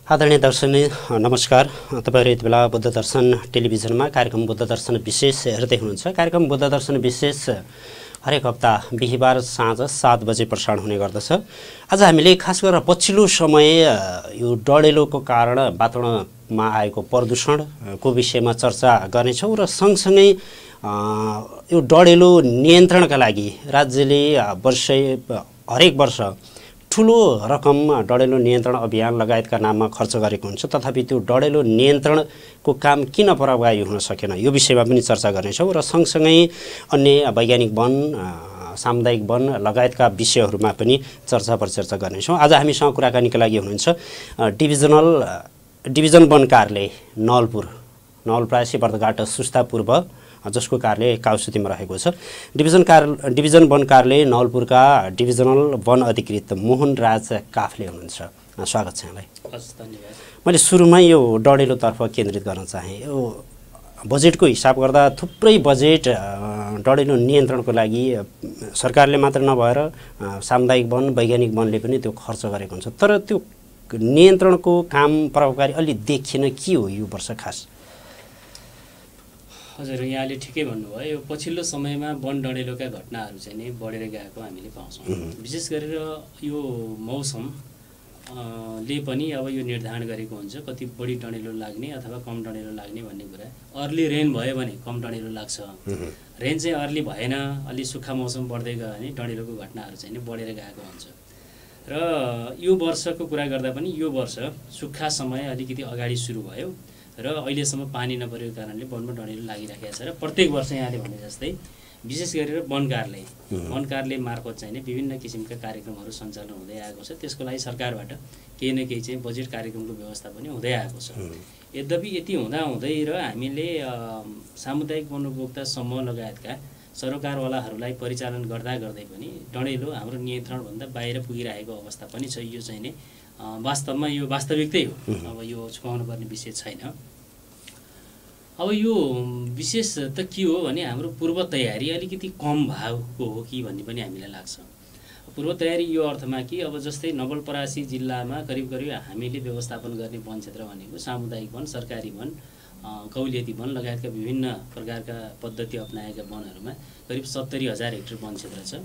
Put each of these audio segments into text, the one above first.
आदरणीय दर्शनी नमस्कार। तपाईहरु यति बेला बुद्ध दर्शन टेलिभिजनमा कार्यक्रम बुद्ध दर्शन विशेष हेर्दै हुनुहुन्छ। कार्यक्रम बुद्ध दर्शन विशेष हरेक हप्ता बिहीबार साँझ 7 बजे प्रसारण हुने गर्दछ। आज हामीले खास गरेर पछिल्लो समय यो डढेलोको कारण वातावरणमा आएको प्रदूषणको विषयमा चर्चा गर्नेछौँ र सँगसँगै यो डढेलो नियन्त्रणका लागि राज्यले हरेक वर्ष ठुलो रकम डढेलो नियन्त्रण अभियान लगायतका नाममा खर्च गरेको हुन्छ। तथापि त्यो डढेलो नियन्त्रणको काम किन प्रभावकारी हुन सकेन यो विषयमा पनि चर्चा गर्नेछौँ र सँगसँगै अन्य वैज्ञानिक वन सामुदायिक वन लगायतका विषयहरूमा पनि चर्चा परिचर्चा गर्नेछौँ। आज हामीसँग कुराकानीका लागि हुनुहुन्छ डिभिजन वन कार्यालय नवलपरासी बर्दघाट सुस्ता पूर्व जसको कार्यालय काउसुतीमा रहेको छ। डिभिजन वन कार्यालय नवलपुरका डिभिजनल वन अधिकृत मोहन राज काफले हुनुहुन्छ। स्वागत छ यहाँलाई। हस्, धन्यवाद। मैले सुरुमै यो डढेलोतर्फ केन्द्रित गर्न चाहेँ। यो बजेटको हिसाब गर्दा थुप्रै बजेट डढेलो नियन्त्रणको लागि सरकारले मात्र नभएर सामुदायिक वन वैज्ञानिक वनले पनि त्यो खर्च गरेको हुन्छ। तर त्यो नियन्त्रणको काम प्रभावकारी अलि देखिएन। के हो यो वर्ष खास? हजुर, यहाँले ठिकै भन्नुभयो। यो पछिल्लो समयमा वन डढेलोका घटनाहरू चाहिँ नै बढेर गएको हामीले पाउँछौँ। विशेष गरेर यो मौसमले पनि अब यो निर्धारण गरेको हुन्छ कति बढी डढेलो लाग्ने अथवा कम डढेलो लाग्ने भन्ने कुरा। अर्ली रेन भयो भने कम डढेलो लाग्छ, रेन चाहिँ अर्ली भएन, अलि सुक्खा मौसम बढ्दै गयो भने डढेलोको घटनाहरू चाहिँ नै बढेर गएको हुन्छ। र यो वर्षको कुरा गर्दा पनि यो वर्ष सुक्खा समय अलिकति अगाडि सुरु भयो र अहिलेसम्म पानी नपरेको कारणले वनमा डढेलो लागिराखेको छ। र प्रत्येक वर्ष यहाँले भने जस्तै विशेष गरेर वन कार्यालय मार्फत चाहिँ नि विभिन्न किसिमका कार्यक्रमहरू सञ्चालन हुँदै आएको छ। त्यसको लागि सरकारबाट केही न केही चाहिँ बजेट कार्यक्रमको व्यवस्था पनि हुँदै आएको छ। यद्यपि यति हुँदाहुँदै र हामीले सामुदायिक वन उपभोक्ता समूह लगायतका सरोकारवालाहरूलाई परिचालन गर्दै पनि डढेलो हाम्रो नियन्त्रणभन्दा बाहिर पुगिरहेको अवस्था पनि छ। यो चाहिँ नि वास्तवमा यो वास्तविकतै हो। अब यो छुपाउनु पर्ने विषय छैन। अब यो विशेष त के हो भने हाम्रो पूर्व तयारी अलिकति कम भएको हो कि भन्ने पनि हामीलाई लाग्छ। पूर्व तयारी यो अर्थमा कि अब जस्तै नवलपरासी जिल्लामा करिब हामीले व्यवस्थापन गर्ने वन क्षेत्र भनेको सामुदायिक वन, सरकारी वन, कौलियती वन लगायतका विभिन्न प्रकारका पद्धति अपनाएका वनहरूमा करिब 70,000 हेक्टर वन क्षेत्र छ।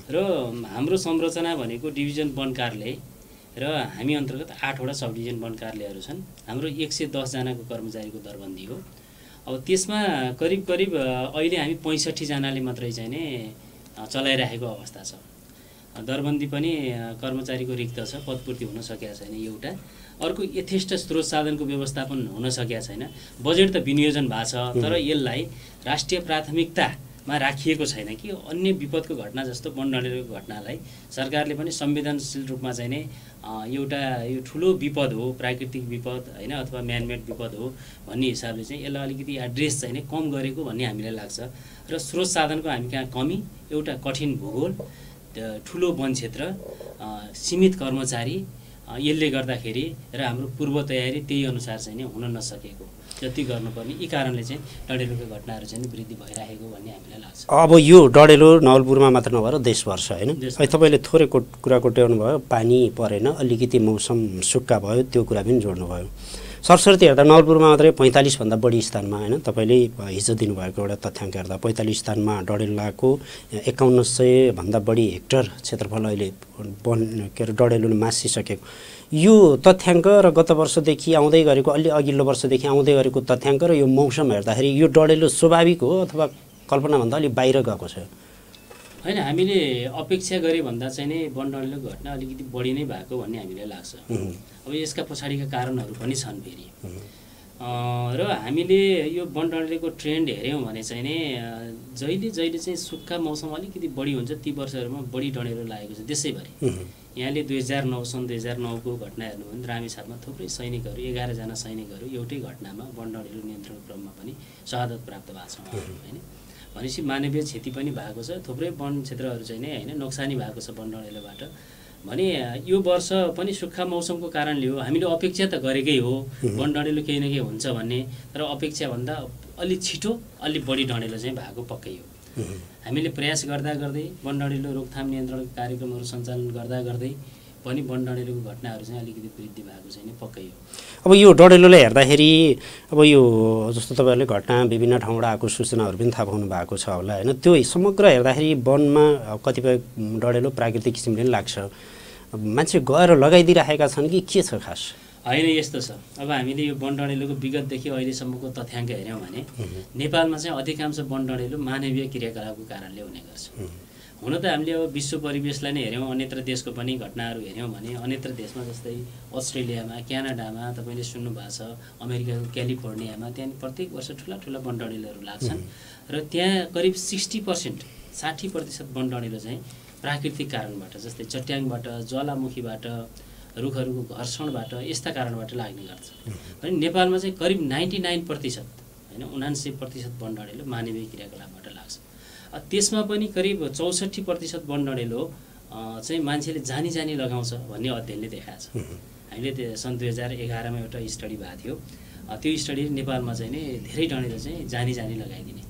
र हाम्रो संरचना भनेको डिभिजन वन कार्यालय र हामी अन्तर्गत 8वटा सब डिभिजन वन कार्यालयहरू छन्। हाम्रो 110 जनाको कर्मचारीको दरबन्दी हो। अब त्यसमा करिब अहिले हामी 65 जनाले मात्रै चाहिँ नै चलाइरहेको अवस्था छ। दरबन्दी पनि कर्मचारीको रिक्त छ, पदपूर्ति हुन सकेको छैन एउटा। अर्को यथेष्ट स्रोत साधनको व्यवस्थापन हुन सकेको छैन। बजेट त विनियोजन भएको छ तर यसलाई राष्ट्रिय प्राथमिकतामा राखिएको छैन कि अन्य विपदको घटना जस्तो वन डढेलोको घटनालाई सरकारले पनि संवेदनशील रूपमा चाहिँ नै एउटा यो ठुलो विपद हो, प्राकृतिक विपद होइन अथवा म्यानमेड विपद हो भन्ने हिसाबले चाहिँ यसलाई अलिकति एड्रेस चाहिँ नै कम गरेको भन्ने हामीलाई लाग्छ। र स्रोत साधनको हामी कहाँ कमी, एउटा कठिन भूगोल, ठुलो वन क्षेत्र, सीमित कर्मचारी, यसले गर्दाखेरि र हाम्रो पूर्व तयारी त्यही अनुसार चाहिँ नि हुन नसकेको जति गर्नुपर्ने यी कारणले चाहिँ डढेलोको घटनाहरू चाहिँ वृद्धि भइरहेको भन्ने हामीलाई लाग्छ। अब यो डढेलो नवलपुरमा मात्र नभएर देशभर छ होइन। तपाईँले थोरै कुरा कोट्याउनु भयो, पानी परेन, अलिकति मौसम सुक्खा भयो, त्यो कुरा पनि जोड्नु भयो। सरस्वती हेर्दा नवलपुरमा मात्रै 45 भन्दा बढी स्थानमा होइन, तपाईँले हिजो दिनुभएको एउटा तथ्याङ्क हेर्दा 45 स्थानमा डढेलो लागेको, 5100 भन्दा बढी हेक्टर क्षेत्रफल अहिले डढेलोले मासिसकेको यो तथ्याङ्क र गत वर्षदेखि आउँदै गरेको अलि अघिल्लो वर्षदेखि आउँदै गरेको तथ्याङ्क र यो मौसम हेर्दाखेरि यो डढेलो स्वाभाविक हो अथवा कल्पनाभन्दा अलि बाहिर गएको छ? होइन, हामीले अपेक्षा गरे भन्दा चाहिँ नै वन डढेलोको घटना अलिकति बढी नै भएको भन्ने हामीलाई लाग्छ। अब यसका पछाडिका कारणहरू पनि छन् फेरि। र हामीले यो वन डढेलोको ट्रेन्ड हेऱ्यौँ भने चाहिँ नै जहिले चाहिँ सुक्खा मौसम अलिकति बढी हुन्छ ती वर्षहरूमा बढी डढेलो लागेको छ देशैभरि। यहाँले 2009 सन् 2009को घटना हेर्नु भने रामेछापमा थुप्रै सैनिकहरू 11 जना सैनिकहरू एउटै घटनामा वन डढेलो नियन्त्रण क्रममा पनि शहादत प्राप्त भएको छ होइन। भनेपछि मानवीय क्षति पनि भएको छ, थुप्रै वन क्षेत्रहरू चाहिँ नै होइन नोक्सानी भएको छ वन डढेलोबाट। भने यो वर्ष पनि सुक्खा मौसमको कारणले हो। हामीले अपेक्षा त गरेकै हो वन डढेलो केही न केही हुन्छ भन्ने, तर अपेक्षाभन्दा अलि छिटो अलि बढी डढेलो चाहिँ भएको पक्कै हो। हामीले प्रयास गर्दै वन डढेलो रोकथाम नियन्त्रण कार्यक्रमहरू सञ्चालन गर्दै पनि वन डढेलोको घटनाहरू चाहिँ अलिकति वृद्धि भएको छैन, पक्कै हो। अब यो डढेलोलाई हेर्दाखेरि अब यो जस्तो तपाईँहरूले घटना विभिन्न ठाउँबाट आएको सूचनाहरू पनि थाहा पाउनु भएको छ होला होइन, त्यो समग्र हेर्दाखेरि वनमा कतिपय डढेलो प्राकृतिक किसिमले पनि लाग्छ, मान्छे गएर लगाइदिइराखेका छन् कि के छ खास? होइन, यस्तो छ। अब हामीले यो वन डढेलोको विगतदेखि अहिलेसम्मको तथ्याङ्क हेऱ्यौँ भने नेपालमा चाहिँ अधिकांश वन डढेलो मानवीय क्रियाकलापको कारणले हुने गर्छ। हुन त हामीले अब विश्व परिवेशलाई नै हेऱ्यौँ, अन्यत्र देशको पनि घटनाहरू हेऱ्यौँ भने अन्यत्र देशमा जस्तै अस्ट्रेलियामा, क्यानाडामा तपाईँले सुन्नुभएको छ, अमेरिकाको क्यालिफोर्नियामा त्यहाँ प्रत्येक वर्ष ठुला ठुला वन डढेलोहरू लाग्छन् र त्यहाँ करिब 60% वन डढेलो चाहिँ प्राकृतिक कारणबाट जस्तै चट्याङबाट, ज्वालामुखीबाट, रुखहरूको घर्षणबाट, यस्ता कारणबाट लाग्ने गर्छ। भने नेपालमा चाहिँ करिब 99% होइन 79% वन डढेलो मानवीय क्रियाकलापबाट लाग्छ। त्यसमा पनि करिब 64% वन डढेलो चाहिँ मान्छेले जानी जानी लगाउँछ भन्ने अध्ययनले देखाएको छ। हामीले सन् 2011मा एउटा स्टडी भएको थियो, त्यो स्टडी नेपालमा चाहिँ नि धेरै डढेलो चाहिँ जानी जानी लगाइदिने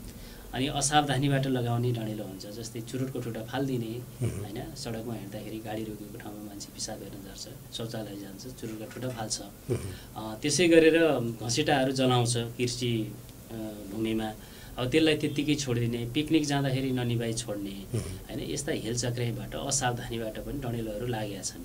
अनि असावधानीबाट लगाउने डढेलो हुन्छ, जस्तै चुरुटको ठुटा फालिदिने होइन, सडकमा हिँड्दाखेरि गाडी रोकेको ठाउँमा मान्छे पिसाब हेर्न जान्छ, शौचालय जान्छ, चुरुटको ठुटा फाल्छ। त्यसै गरेर घसिटाहरू जलाउँछ कृषि भूमिमा, अब त्यसलाई त्यत्तिकै छोडिदिने, पिकनिक जाँदाखेरि ननिभाइ छोड्ने होइन, यस्ता हेलचक्राइबाट असावधानीबाट पनि डढेलोहरू लागेका छन्।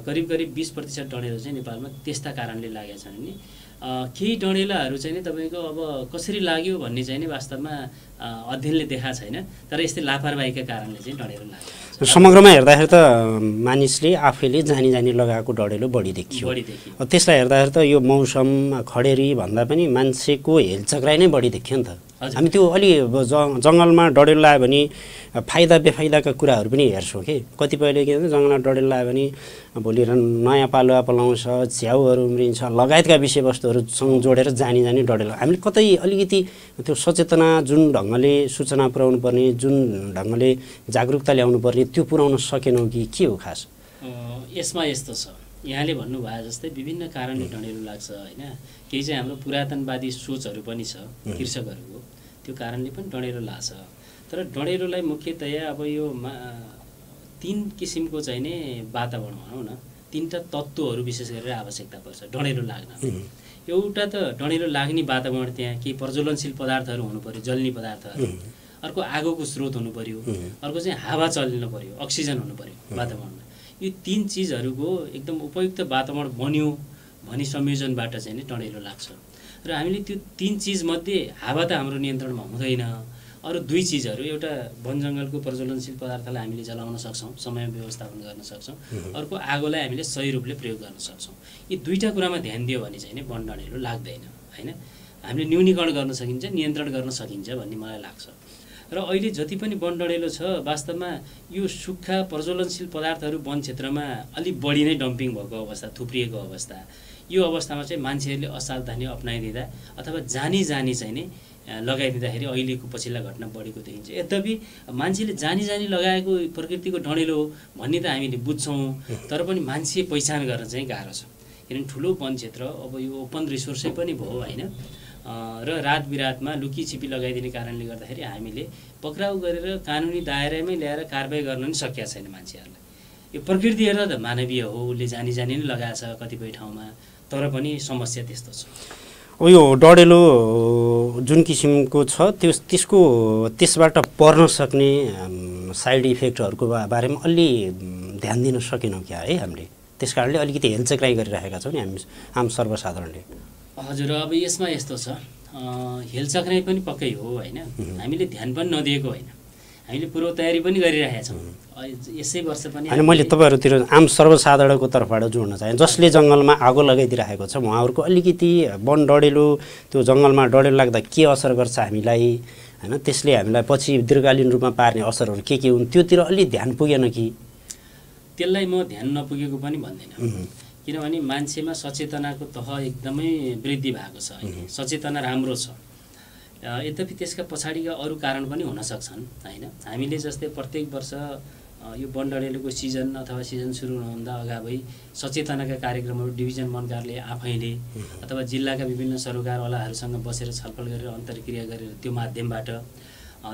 करिब 20% डढेलो चाहिँ नेपालमा त्यस्ता कारणले लागेका छन् नि। केही डढेलाहरू चाहिँ नि तपाईँको अब कसरी लाग्यो भन्ने चाहिँ नि वास्तवमा अध्ययनले देखाएको छैन, तर यस्तै लापरवाहीका कारणले चाहिँ डढेलो लाग्यो। समग्रमा हेर्दाखेरि त मानिसले आफैले जानी जानी लगाएको डढेलो बढी देखियो। त्यसलाई हेर्दाखेरि त यो मौसम खडेरी भन्दा पनि मान्छेको हेलचक्राइ नै बढी देखियो नि त। हामी त्यो अलि जङ्गलमा डढेलो लाग्यो भने फाइदा बेफाइदाका कुराहरू पनि हेर्छौँ कि कतिपयले के भन्छ जङ्गलमा डढेलो लाग्यो भने भोलि नयाँ पालुवा पलाउँछ, छ्याउहरू उम्रिन्छ लगायतका विषयवस्तुहरूसँग जोडेर जानी जानी डढेलो। हामीले कतै अलिकति त्यो सचेतना जुन ढङ्गले सूचना पुर्याउनु पर्ने, जुन ढङ्गले जागरुकता ल्याउनु पर्ने त्यो पुर्याउन सकेनौँ कि के हो खास? यसमा यस्तो छ, यहाँले भन्नुभयो जस्तै विभिन्न कारणले डढेलो लाग्छ होइन। केही चाहिँ हाम्रो पुरातनवादी सोचहरू पनि छ कृषकहरूको, त्यो कारणले पनि डढेलो लाग्छ। तर डढेलोलाई मुख्यतया अब यो 3 किसिमको चाहिँ नि वातावरण भनौँ न, 3टा तत्त्वहरू विशेष गरेर आवश्यकता पर्छ डढेलो लाग्न। एउटा त डढेलो लाग्ने वातावरण, त्यहाँ केही प्रज्वलनशील पदार्थहरू हुनु पर्यो, जल्ने पदार्थहरू, अर्को आगोको स्रोत हुनु पर्यो, अर्को चाहिँ हावा चल्नु पर्यो, अक्सिजन हुनु पर्यो वातावरणमा। यो 3 चिजहरूको एकदम उपयुक्त वातावरण बन्यो भने संयोजनबाट चाहिँ नि डढेलो लाग्छ। र हामीले त्यो 3 चिजमध्ये हावा त हाम्रो नियन्त्रणमा हुँदैन, अरू 2 चिजहरू, एउटा वन जङ्गलको प्रज्वलनशील पदार्थलाई हामीले जलाउन सक्छौँ, समय व्यवस्थापन गर्न सक्छौँ, अर्को आगोलाई हामीले सही रूपले प्रयोग गर्न सक्छौँ। यी 2टा कुरामा ध्यान दियो भने चाहिँ नि वन डढेलो लाग्दैन होइन। हामीले न्यूनीकरण गर्न सकिन्छ, नियन्त्रण गर्न सकिन्छ भन्ने मलाई लाग्छ। र अहिले जति पनि वन डढेलो छ वास्तवमा यो सुक्खा प्रज्वलनशील पदार्थहरू वन क्षेत्रमा अलिक बढी नै डम्पिङ भएको अवस्था, थुप्रिएको अवस्था, यो अवस्थामा चाहिँ मान्छेहरूले असावधानी अपनाइदिँदा अथवा जानी जानी चाहिँ नि लगाइदिँदाखेरि अहिलेको पछिल्ला घटना बढेको देखिन्छ। यद्यपि मान्छेले जानी जानी लगाएको प्रकृतिको डढेलो हो भन्ने त हामीले बुझ्छौँ, तर पनि मान्छे पहिचान गर्न चाहिँ गाह्रो छ। किनभने ठुलो वन क्षेत्र अब यो ओपन रिसोर्सै पनि भयो होइन, र रात बिरातमा लुकी छिपी लगाइदिने कारणले गर्दाखेरि हामीले पक्राउ गरेर कानुनी दायरामै ल्याएर कारबाही गर्न पनि सकिएको छैन मान्छेहरूलाई। यो प्रकृति हेर्दा त मानवीय हो, उसले जानी जानी नै लगाएको छ कतिपय ठाउँमा, तर पनि समस्या त्यस्तो छ। अब यो डढेलो जुन किसिमको छ त्यसबाट पर्न सक्ने साइड इफेक्टहरूको बारेमा अलि ध्यान दिन सकेनौँ क्या है हामीले, त्यस कारणले अलिकति हेलचक्राइ गरिरहेका छौँ नि हामी आम सर्वसाधारणले। हजुर, अब यसमा यस्तो छ, हेलचक्राइ पनि पक्कै हो होइन, हामीले ध्यान पनि नदिएको होइन, हामीले पूर्व तयारी पनि गरिरहेका छौँ। यसै वर्ष पनि होइन, मैले तपाईँहरूतिर आम सर्वसाधारणको तर्फबाट जोड्न चाहेँ, जसले जङ्गलमा आगो लगाइदिइरहेको छ उहाँहरूको अलिकति वन डढेलो त्यो जङ्गलमा डढेलो लाग्दा के असर गर्छ हामीलाई होइन, त्यसले हामीलाई पछि दीर्घकालीन रूपमा पार्ने असरहरू के हुन् त्योतिर अलि ध्यान पुगेन कि? त्यसलाई म ध्यान नपुगेको पनि भन्दिनँ, किनभने मान्छेमा सचेतनाको तह एकदमै वृद्धि भएको छ, सचेतना राम्रो छ। यद्यपि त्यसका पछाडिका अरू कारण पनि हुन सक्छन् होइन। हामीले जस्तै प्रत्येक वर्ष यो वन डढेलोको सिजन अथवा सिजन सुरु हुनुभन्दा अगावै सचेतनाका कार्यक्रमहरू डिभिजन वन कार्यालय आफैले अथवा जिल्लाका विभिन्न सरोकारवालाहरूसँग बसेर छलफल गरेर अन्तर्क्रिया गरेर त्यो माध्यमबाट,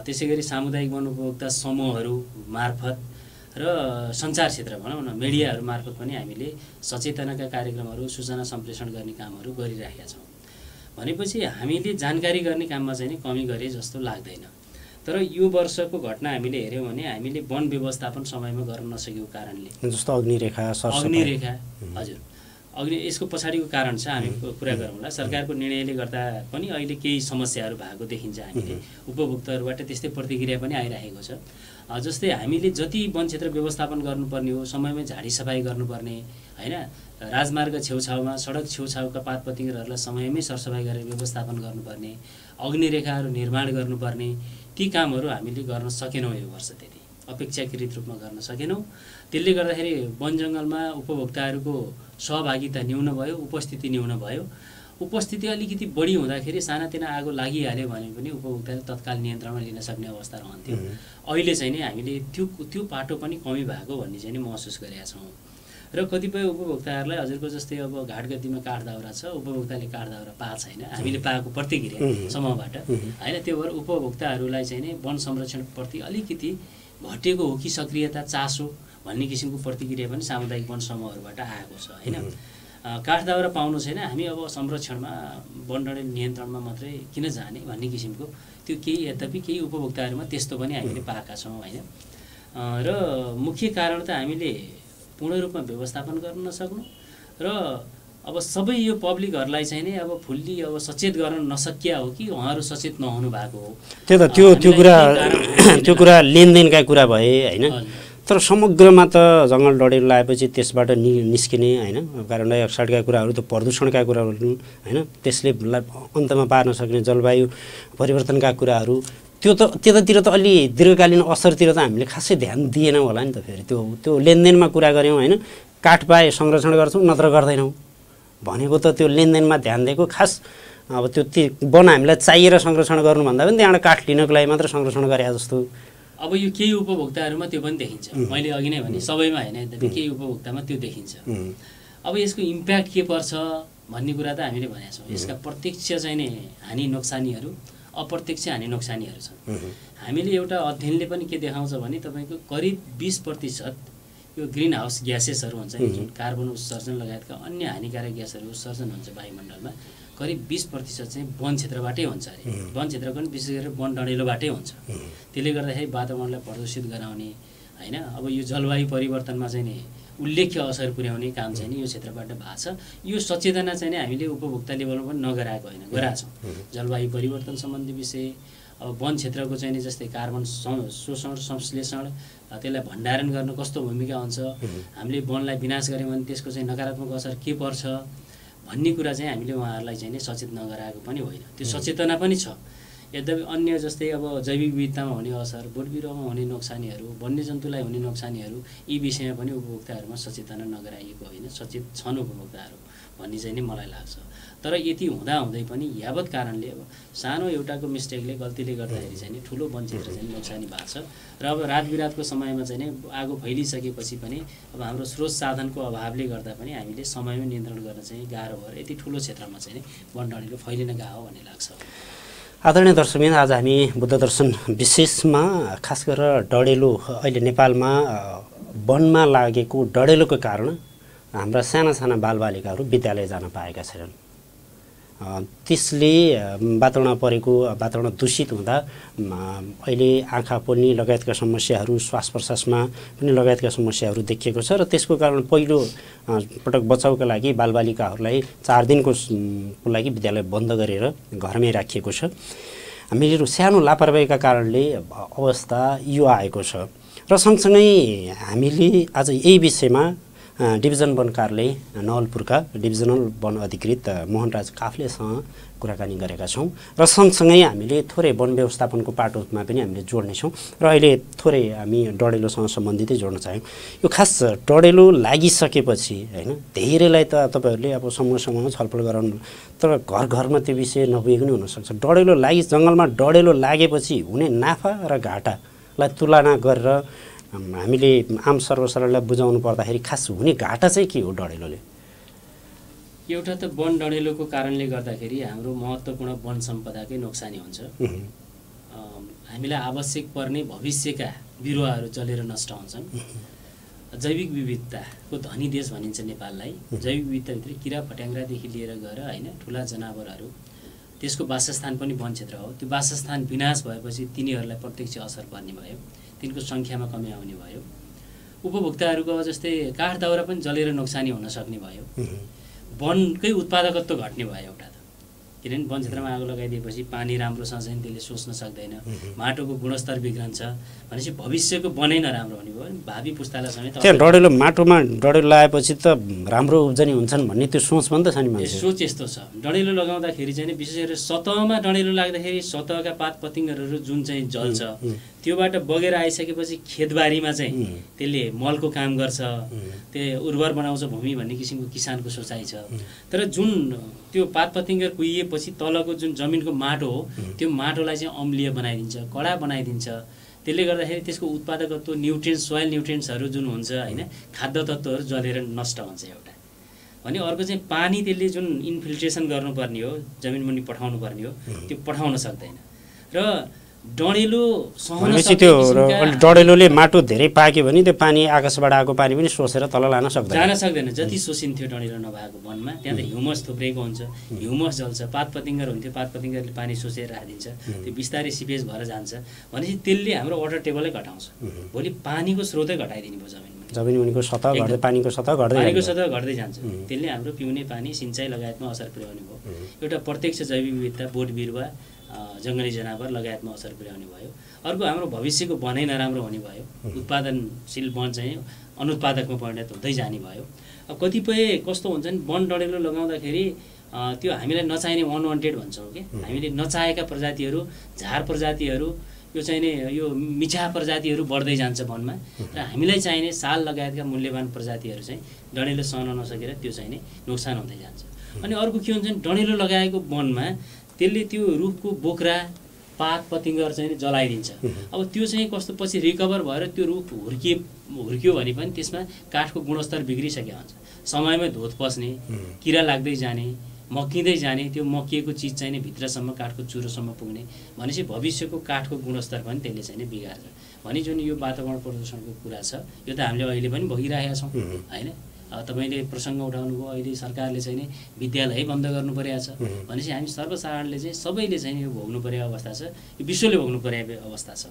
त्यसै गरी सामुदायिक वन उपभोक्ता समूहहरू मार्फत र सञ्चार क्षेत्र भनौँ न मिडियाहरू मार्फत पनि हामीले सचेतनाका कार्यक्रमहरू सूचना सम्प्रेषण गर्ने कामहरू गरिराखेका छौँ। भनेपछि हामीले जानकारी गर्ने काममा चाहिँ नि कमी गरे जस्तो लाग्दैन। तर यो वर्षको घटना हामीले हेऱ्यौँ भने हामीले वन व्यवस्थापन समयमा गर्न नसकेको कारणले जस्तो अग्निरेखा हजुर यसको पछाडिको कारण छ हामी कुरा गरौँला। सरकारको निर्णयले गर्दा पनि अहिले केही समस्याहरू भएको देखिन्छ। हामीले उपभोक्ताहरूबाट त्यस्तै प्रतिक्रिया पनि आइरहेको छ। जस्तै हामीले जति वन क्षेत्र व्यवस्थापन गर्नुपर्ने हो समयमै झाडी सफाई गर्नुपर्ने हैन, राजमार्ग छेउछाउमा सडक छेउछाउका पातपतिङहरूलाई समयमै सरसफाई गरेर व्यवस्थापन गर्नुपर्ने, अग्निरेखाहरू निर्माण गर्नुपर्ने, ती कामहरू हामीले गर्न सकेनौँ। यो वर्ष त्यति अपेक्षाकृत रूपमा गर्न सकेनौँ। त्यसले गर्दाखेरि वन जङ्गलमा उपभोक्ताहरूको सहभागिता न्यून भयो, उपस्थिति न्यून भयो। उपस्थिति अलिकति बढी हुँदाखेरि सानातिना आगो लागिहाल्यो भने पनि उपभोक्ताले तत्काल नियन्त्रणमा लिन सक्ने अवस्था रहन्थ्यो। अहिले चाहिँ नि हामीले त्यो पाटो पनि कमी भएको भन्ने चाहिँ नि महसुस गरेका छौँ। र कतिपय उपभोक्ताहरूलाई हजुरको जस्तै अब घाटगतिमा काठदाउरा छ, उपभोक्ताले काठदाउरा पाएको छैन, हामीले पाएको प्रतिक्रिया समूहबाट हैन। त्यो भएर उपभोक्ताहरूलाई चाहिँ नि वन संरक्षणप्रति अलिकति घटेको हो कि सक्रियता चासो भन्ने किसिमको प्रतिक्रिया पनि सामुदायिक वन समूहहरूबाट आएको छ हैन। काठदाउरा पाउनु छैन, हामी अब संरक्षणमा वन डडेल नियन्त्रणमा मात्रै किन जाने भन्ने किसिमको त्यो केही यद्यपि केही उपभोक्ताहरूमा त्यस्तो पनि हामीले पाएका छौँ हैन। र मुख्य कारण त हामीले पूर्ण रूपमा व्यवस्थापन गर्न नसक्नु र अब सबै यो पब्लिकहरूलाई चाहिँ नि अब फुल्ली अब सचेत गर्न नसकिया हो कि उहाँहरू सचेत नहुनु भएको हो। त्यो कुरा लेनदेनका कुरा भए हैन। तर समग्रमा त जङ्गल डढेलो लागेपछि त्यसबाट निस्किने हैन कार्बन डाइअक्साइडका कुराहरू त प्रदूषणका कुराहरू हैन, त्यसले अन्तमा पार्न सक्ने जलवायु परिवर्तनका कुराहरू त्यतातिर त अलि दीर्घकालीन असरतिर त हामीले खासै ध्यान दिएनौँ होला नि त। फेरि त्यो लेनदेनमा कुरा गऱ्यौँ हैन, काठ पाए संरक्षण गर्छौँ नत्र गर्दैनौँ भनेको त त्यो लेनदेनमा ध्यान दिएको खास। अब त्यो वन हामीलाई चाहिएर संरक्षण गर्नुभन्दा पनि त्यहाँबाट काठ लिनको लागि मात्र संरक्षण गरे जस्तो। अब यो केही उपभोक्ताहरूमा त्यो पनि देखिन्छ। मैले अघि नै भने सबैमा होइन, यद्यपि केही उपभोक्तामा त्यो देखिन्छ। अब यसको इम्प्याक्ट के पर्छ भन्ने कुरा त हामीले भनेका छौँ। यसका प्रत्यक्ष चाहिँ नि हानि नोक्सानीहरू, अप्रत्यक्ष हानि नोक्सानीहरू छन्। हामीले एउटा अध्ययनले पनि के देखाउँछ भने तपाईँको करिब 20% यो ग्रिन हाउस ग्यासेसहरू हुन्छ नि, जुन कार्बन उत्सर्जन लगायतका अन्य हानिकारक ग्यासहरू उत्सर्जन हुन्छ वायुमण्डलमा, करिब 20% चाहिँ वन क्षेत्रबाटै हुन्छ अरे। वन क्षेत्रको पनि विशेष गरेर वन डढेलोबाटै हुन्छ। त्यसले गर्दाखेरि वातावरणलाई प्रदूषित गराउने हैन, अब यो जलवायु परिवर्तनमा चाहिँ नि उल्लेख्य असर पुर्याउने काम चाहिँ नि यो क्षेत्रबाट भएको छ। यो सचेतना चाहिँ नि हामीले उपभोक्ता लेभलमा पनि नगराएको होइन, गराएको छौँ। जलवायु परिवर्तन सम्बन्धी विषय, अब वन क्षेत्रको चाहिँ नि जस्तै कार्बन शोषण संश्लेषण, त्यसलाई भण्डारण गर्न कस्तो भूमिका हुन्छ, हामीले वनलाई विनाश गऱ्यौँ भने त्यसको चाहिँ नकारात्मक असर के पर्छ भन्ने कुरा चाहिँ हामीले उहाँहरूलाई चाहिँ नि सचेत नगराएको पनि होइन। त्यो सचेतना पनि छ। यद्यपि अन्य जस्तै अब जैविक विविधतामा हुने असर, बोटबिरुवामा हुने नोक्सानीहरू, वन्यजन्तुलाई हुने नोक्सानीहरू, यी विषयमा पनि उपभोक्ताहरूमा सचेतना नगराइएको होइन। सचेत छन् उपभोक्ताहरू भन्ने चाहिँ नि मलाई लाग्छ। तर यति हुँदाहुँदै पनि यावत कारणले अब सानो एउटाको मिस्टेकले गल्तीले गर्दाखेरि चाहिँ नि ठुलो वन क्षेत्र चाहिँ नोक्सानी भएको छ। र अब रातबिरातको समयमा चाहिँ नि आगो फैलिसकेपछि पनि अब हाम्रो स्रोत साधनको अभावले गर्दा पनि हामीले समयमै नियन्त्रण गर्न चाहिँ गाह्रो भएर यति ठुलो क्षेत्रमा चाहिँ नि वन डढेलो फैलिन गएको भन्ने लाग्छ। आदरणीय दर्शकबिन, आज हामी बुद्ध दर्शन विशेषमा खास गरेर डढेलो अहिले नेपालमा वनमा लागेको डढेलोको कारण हाम्रा साना साना बालबालिकाहरू विद्यालय जान पाएका छैनन्। त्यसले वातावरण परेको वातावरण दूषित हुँदा अहिले आँखा पोल्ने लगायतका समस्याहरू, श्वास प्रश्वासमा पनि लगायतका समस्याहरू देखिएको छ। र त्यसको कारण पहिलो पटक बचाउका लागि बालबालिकाहरूलाई 4 दिनको लागि विद्यालय बन्द गरेर घरमै राखिएको छ। हामीहरू सानो लापरवाहीका कारणले अवस्था यो आएको छ। र सँगसँगै हामीले आज यही विषयमा डिभिजन वन कार्यालय नवलपुरका डिभिजनल वन अधिकृत मोहनराज काफ्लेसँग कुराकानी गरेका छौँ। र सँगसँगै हामीले थोरै वन व्यवस्थापनको पाटोमा पनि हामीले जोड्नेछौँ। र अहिले थोरै हामी डढेलोसँग सम्बन्धितै जोड्न चाह्यौँ। यो खास डढेलो लागिसकेपछि होइन, धेरैलाई त तपाईँहरूले अब समूह छलफल गराउनु, तर घर घरमा त्यो विषय नपुगेको पनि हुनसक्छ। डढेलो जङ्गलमा डढेलो लागेपछि हुने नाफा र घाटालाई तुलना गरेर हामीले आम सर्वसाधारणलाई बुझाउनु पर्दाखेरि खास हुने घाटा चाहिँ के हो डढेलोले? एउटा त वन डढेलोको कारणले गर्दाखेरि हाम्रो महत्त्वपूर्ण वन सम्पदाकै नोक्सानी हुन्छ। हामीलाई आवश्यक पर्ने भविष्यका बिरुवाहरू जलेर नष्ट हुन्छन्। जैविक विविधताको धनी देश भनिन्छ नेपाललाई। जैविक विविधताभित्र किरा फट्याङ्ग्रादेखि लिएर गएर होइन ठुला जनावरहरू त्यसको वासस्थान पनि वन क्षेत्र हो। त्यो वासस्थान विनाश भएपछि तिनीहरूलाई प्रत्यक्ष असर पर्ने भयो, तिनको सङ्ख्यामा कमी आउने भयो। उपभोक्ताहरूको जस्तै काठ दाउरा पनि जलेर नोक्सानी हुन सक्ने भयो। वनकै उत्पादकत्व घट्ने भयो एउटा त, किनभने वन क्षेत्रमा आगो लगाइदिएपछि पानी राम्रोसँग चाहिँ त्यसले सोच्न सक्दैन, माटोको गुणस्तर बिग्रन्छ भनेपछि भविष्यको वनै नराम्रो हुने भयो। भावी पुस्तालाई समेत त्यहाँ डढेलो माटोमा डढेलो लगाएपछि त राम्रो उब्जनी हुन्छन् भन्ने त्यो सोच पनि त छ नि मान्छे। सोच यस्तो छ, डढेलो लगाउँदाखेरि चाहिँ विशेष गरेर सतहमा डढेलो लाग्दाखेरि सतहका पात पतिङ्गरहरू जुन चाहिँ जल्छ त्योबाट बगेर आइसकेपछि खेतबारीमा चाहिँ त्यसले मलको काम गर्छ, त्यो उर्वर बनाउँछ भूमि भन्ने किसिमको किसानको सोचाइ छ। तर जुन त्यो पात पतिङ्गर कुहिएपछि तलको जुन जमिनको माटो हो त्यो माटोलाई चाहिँ अम्लीय बनाइदिन्छ, कडा बनाइदिन्छ। त्यसले गर्दाखेरि त्यसको उत्पादकत्व न्युट्रिएन्ट्स, सोइल न्युट्रिएन्ट्सहरू जुन हुन्छ होइन, खाद्य तत्त्वहरू जलेर नष्ट हुन्छ एउटा। भने अर्को चाहिँ पानी त्यसले जुन इन्फिल्ट्रेसन गर्नुपर्ने हो, जमिन मुनि पठाउनु पर्ने हो, त्यो पठाउन सक्दैन। र डढेलो सहन त्यो डढेलोले माटो धेरै पाक्यो भने त्यो पानी आकाशबाट आएको पानी पनि सोसेर तल जान सक्दैन। जति शोषिन्थ्यो डढेलो नभएको वनमा त्यहाँ त ह्युमस थुप्रेको हुन्छ, ह्युमस जल्छ, पात पतिङ्गर हुन्थ्यो, पात पतिङ्गरले पानी सोसेर राखिदिन्छ, त्यो बिस्तारै सिपेज भएर जान्छ भनेपछि त्यसले हाम्रो वाटर टेबलै घटाउँछ। भोलि पानीको स्रोतै घटाइदिने भयो जमिन मुनिको सतह घट्दै पानीको सतह घट्दै जान्छ। त्यसले हाम्रो पिउने पानी सिँचाइ लगायतमा असर पुर्याउने भयो। एउटा प्रत्यक्ष जैविक विविधता, बोट बिरुवा, जङ्गली जनावर लगायतमा असर पुर्याउने भयो। अर्को हाम्रो भविष्यको वनै नराम्रो हुने भयो, उत्पादनशील वन चाहिँ अनुत्पादकमा परिणत हुँदै जाने भयो। अब कतिपय कस्तो हुन्छन् वन डढेलो लगाउँदाखेरि त्यो हामीलाई नचाहिने अनवान्टेड भन्छौँ कि, हामीले नचाहेका प्रजातिहरू, झार प्रजातिहरू, यो चाहिने यो मिठा प्रजातिहरू बढ्दै जान्छ वनमा र हामीलाई चाहिने साल लगायतका मूल्यवान प्रजातिहरू चाहिँ डढेलो सहन नसकेर त्यो चाहिने नोक्सान हुँदै जान्छ। अनि अर्को के हुन्छ डढेलो लगाएको वनमा त्यसले त्यो रुखको बोक्रा पात पतिङ्गर चाहिँ जलाइदिन्छ। अब त्यो चाहिँ कस्तो पछि रिकभर भएर त्यो रुख हुर्कियो भने पनि त्यसमा काठको गुणस्तर बिग्रिसकेको हुन्छ, समयमै धोत पस्ने, किरा लाग्दै जाने, मक्किँदै जाने, त्यो मक्किएको चिज चाहिँ भित्रसम्म काठको चुरोसम्म पुग्ने भनेपछि भविष्यको काठको गुणस्तर पनि त्यसले चाहिँ बिगार्छ। भने जुन यो वातावरण प्रदूषणको कुरा छ यो त हामीले अहिले पनि भोगिरहेका छौँ होइन। तपाईँले प्रसङ्ग उठाउनुभयो, अहिले सरकारले चाहिँ विद्यालय बन्द गर्नु परेको छ भनेपछि हामी सर्वसाधारणले चाहिँ सबैले चाहिँ यो भोग्नु परेको अवस्था छ, यो विश्वले भोग्नु परेको अवस्था छ।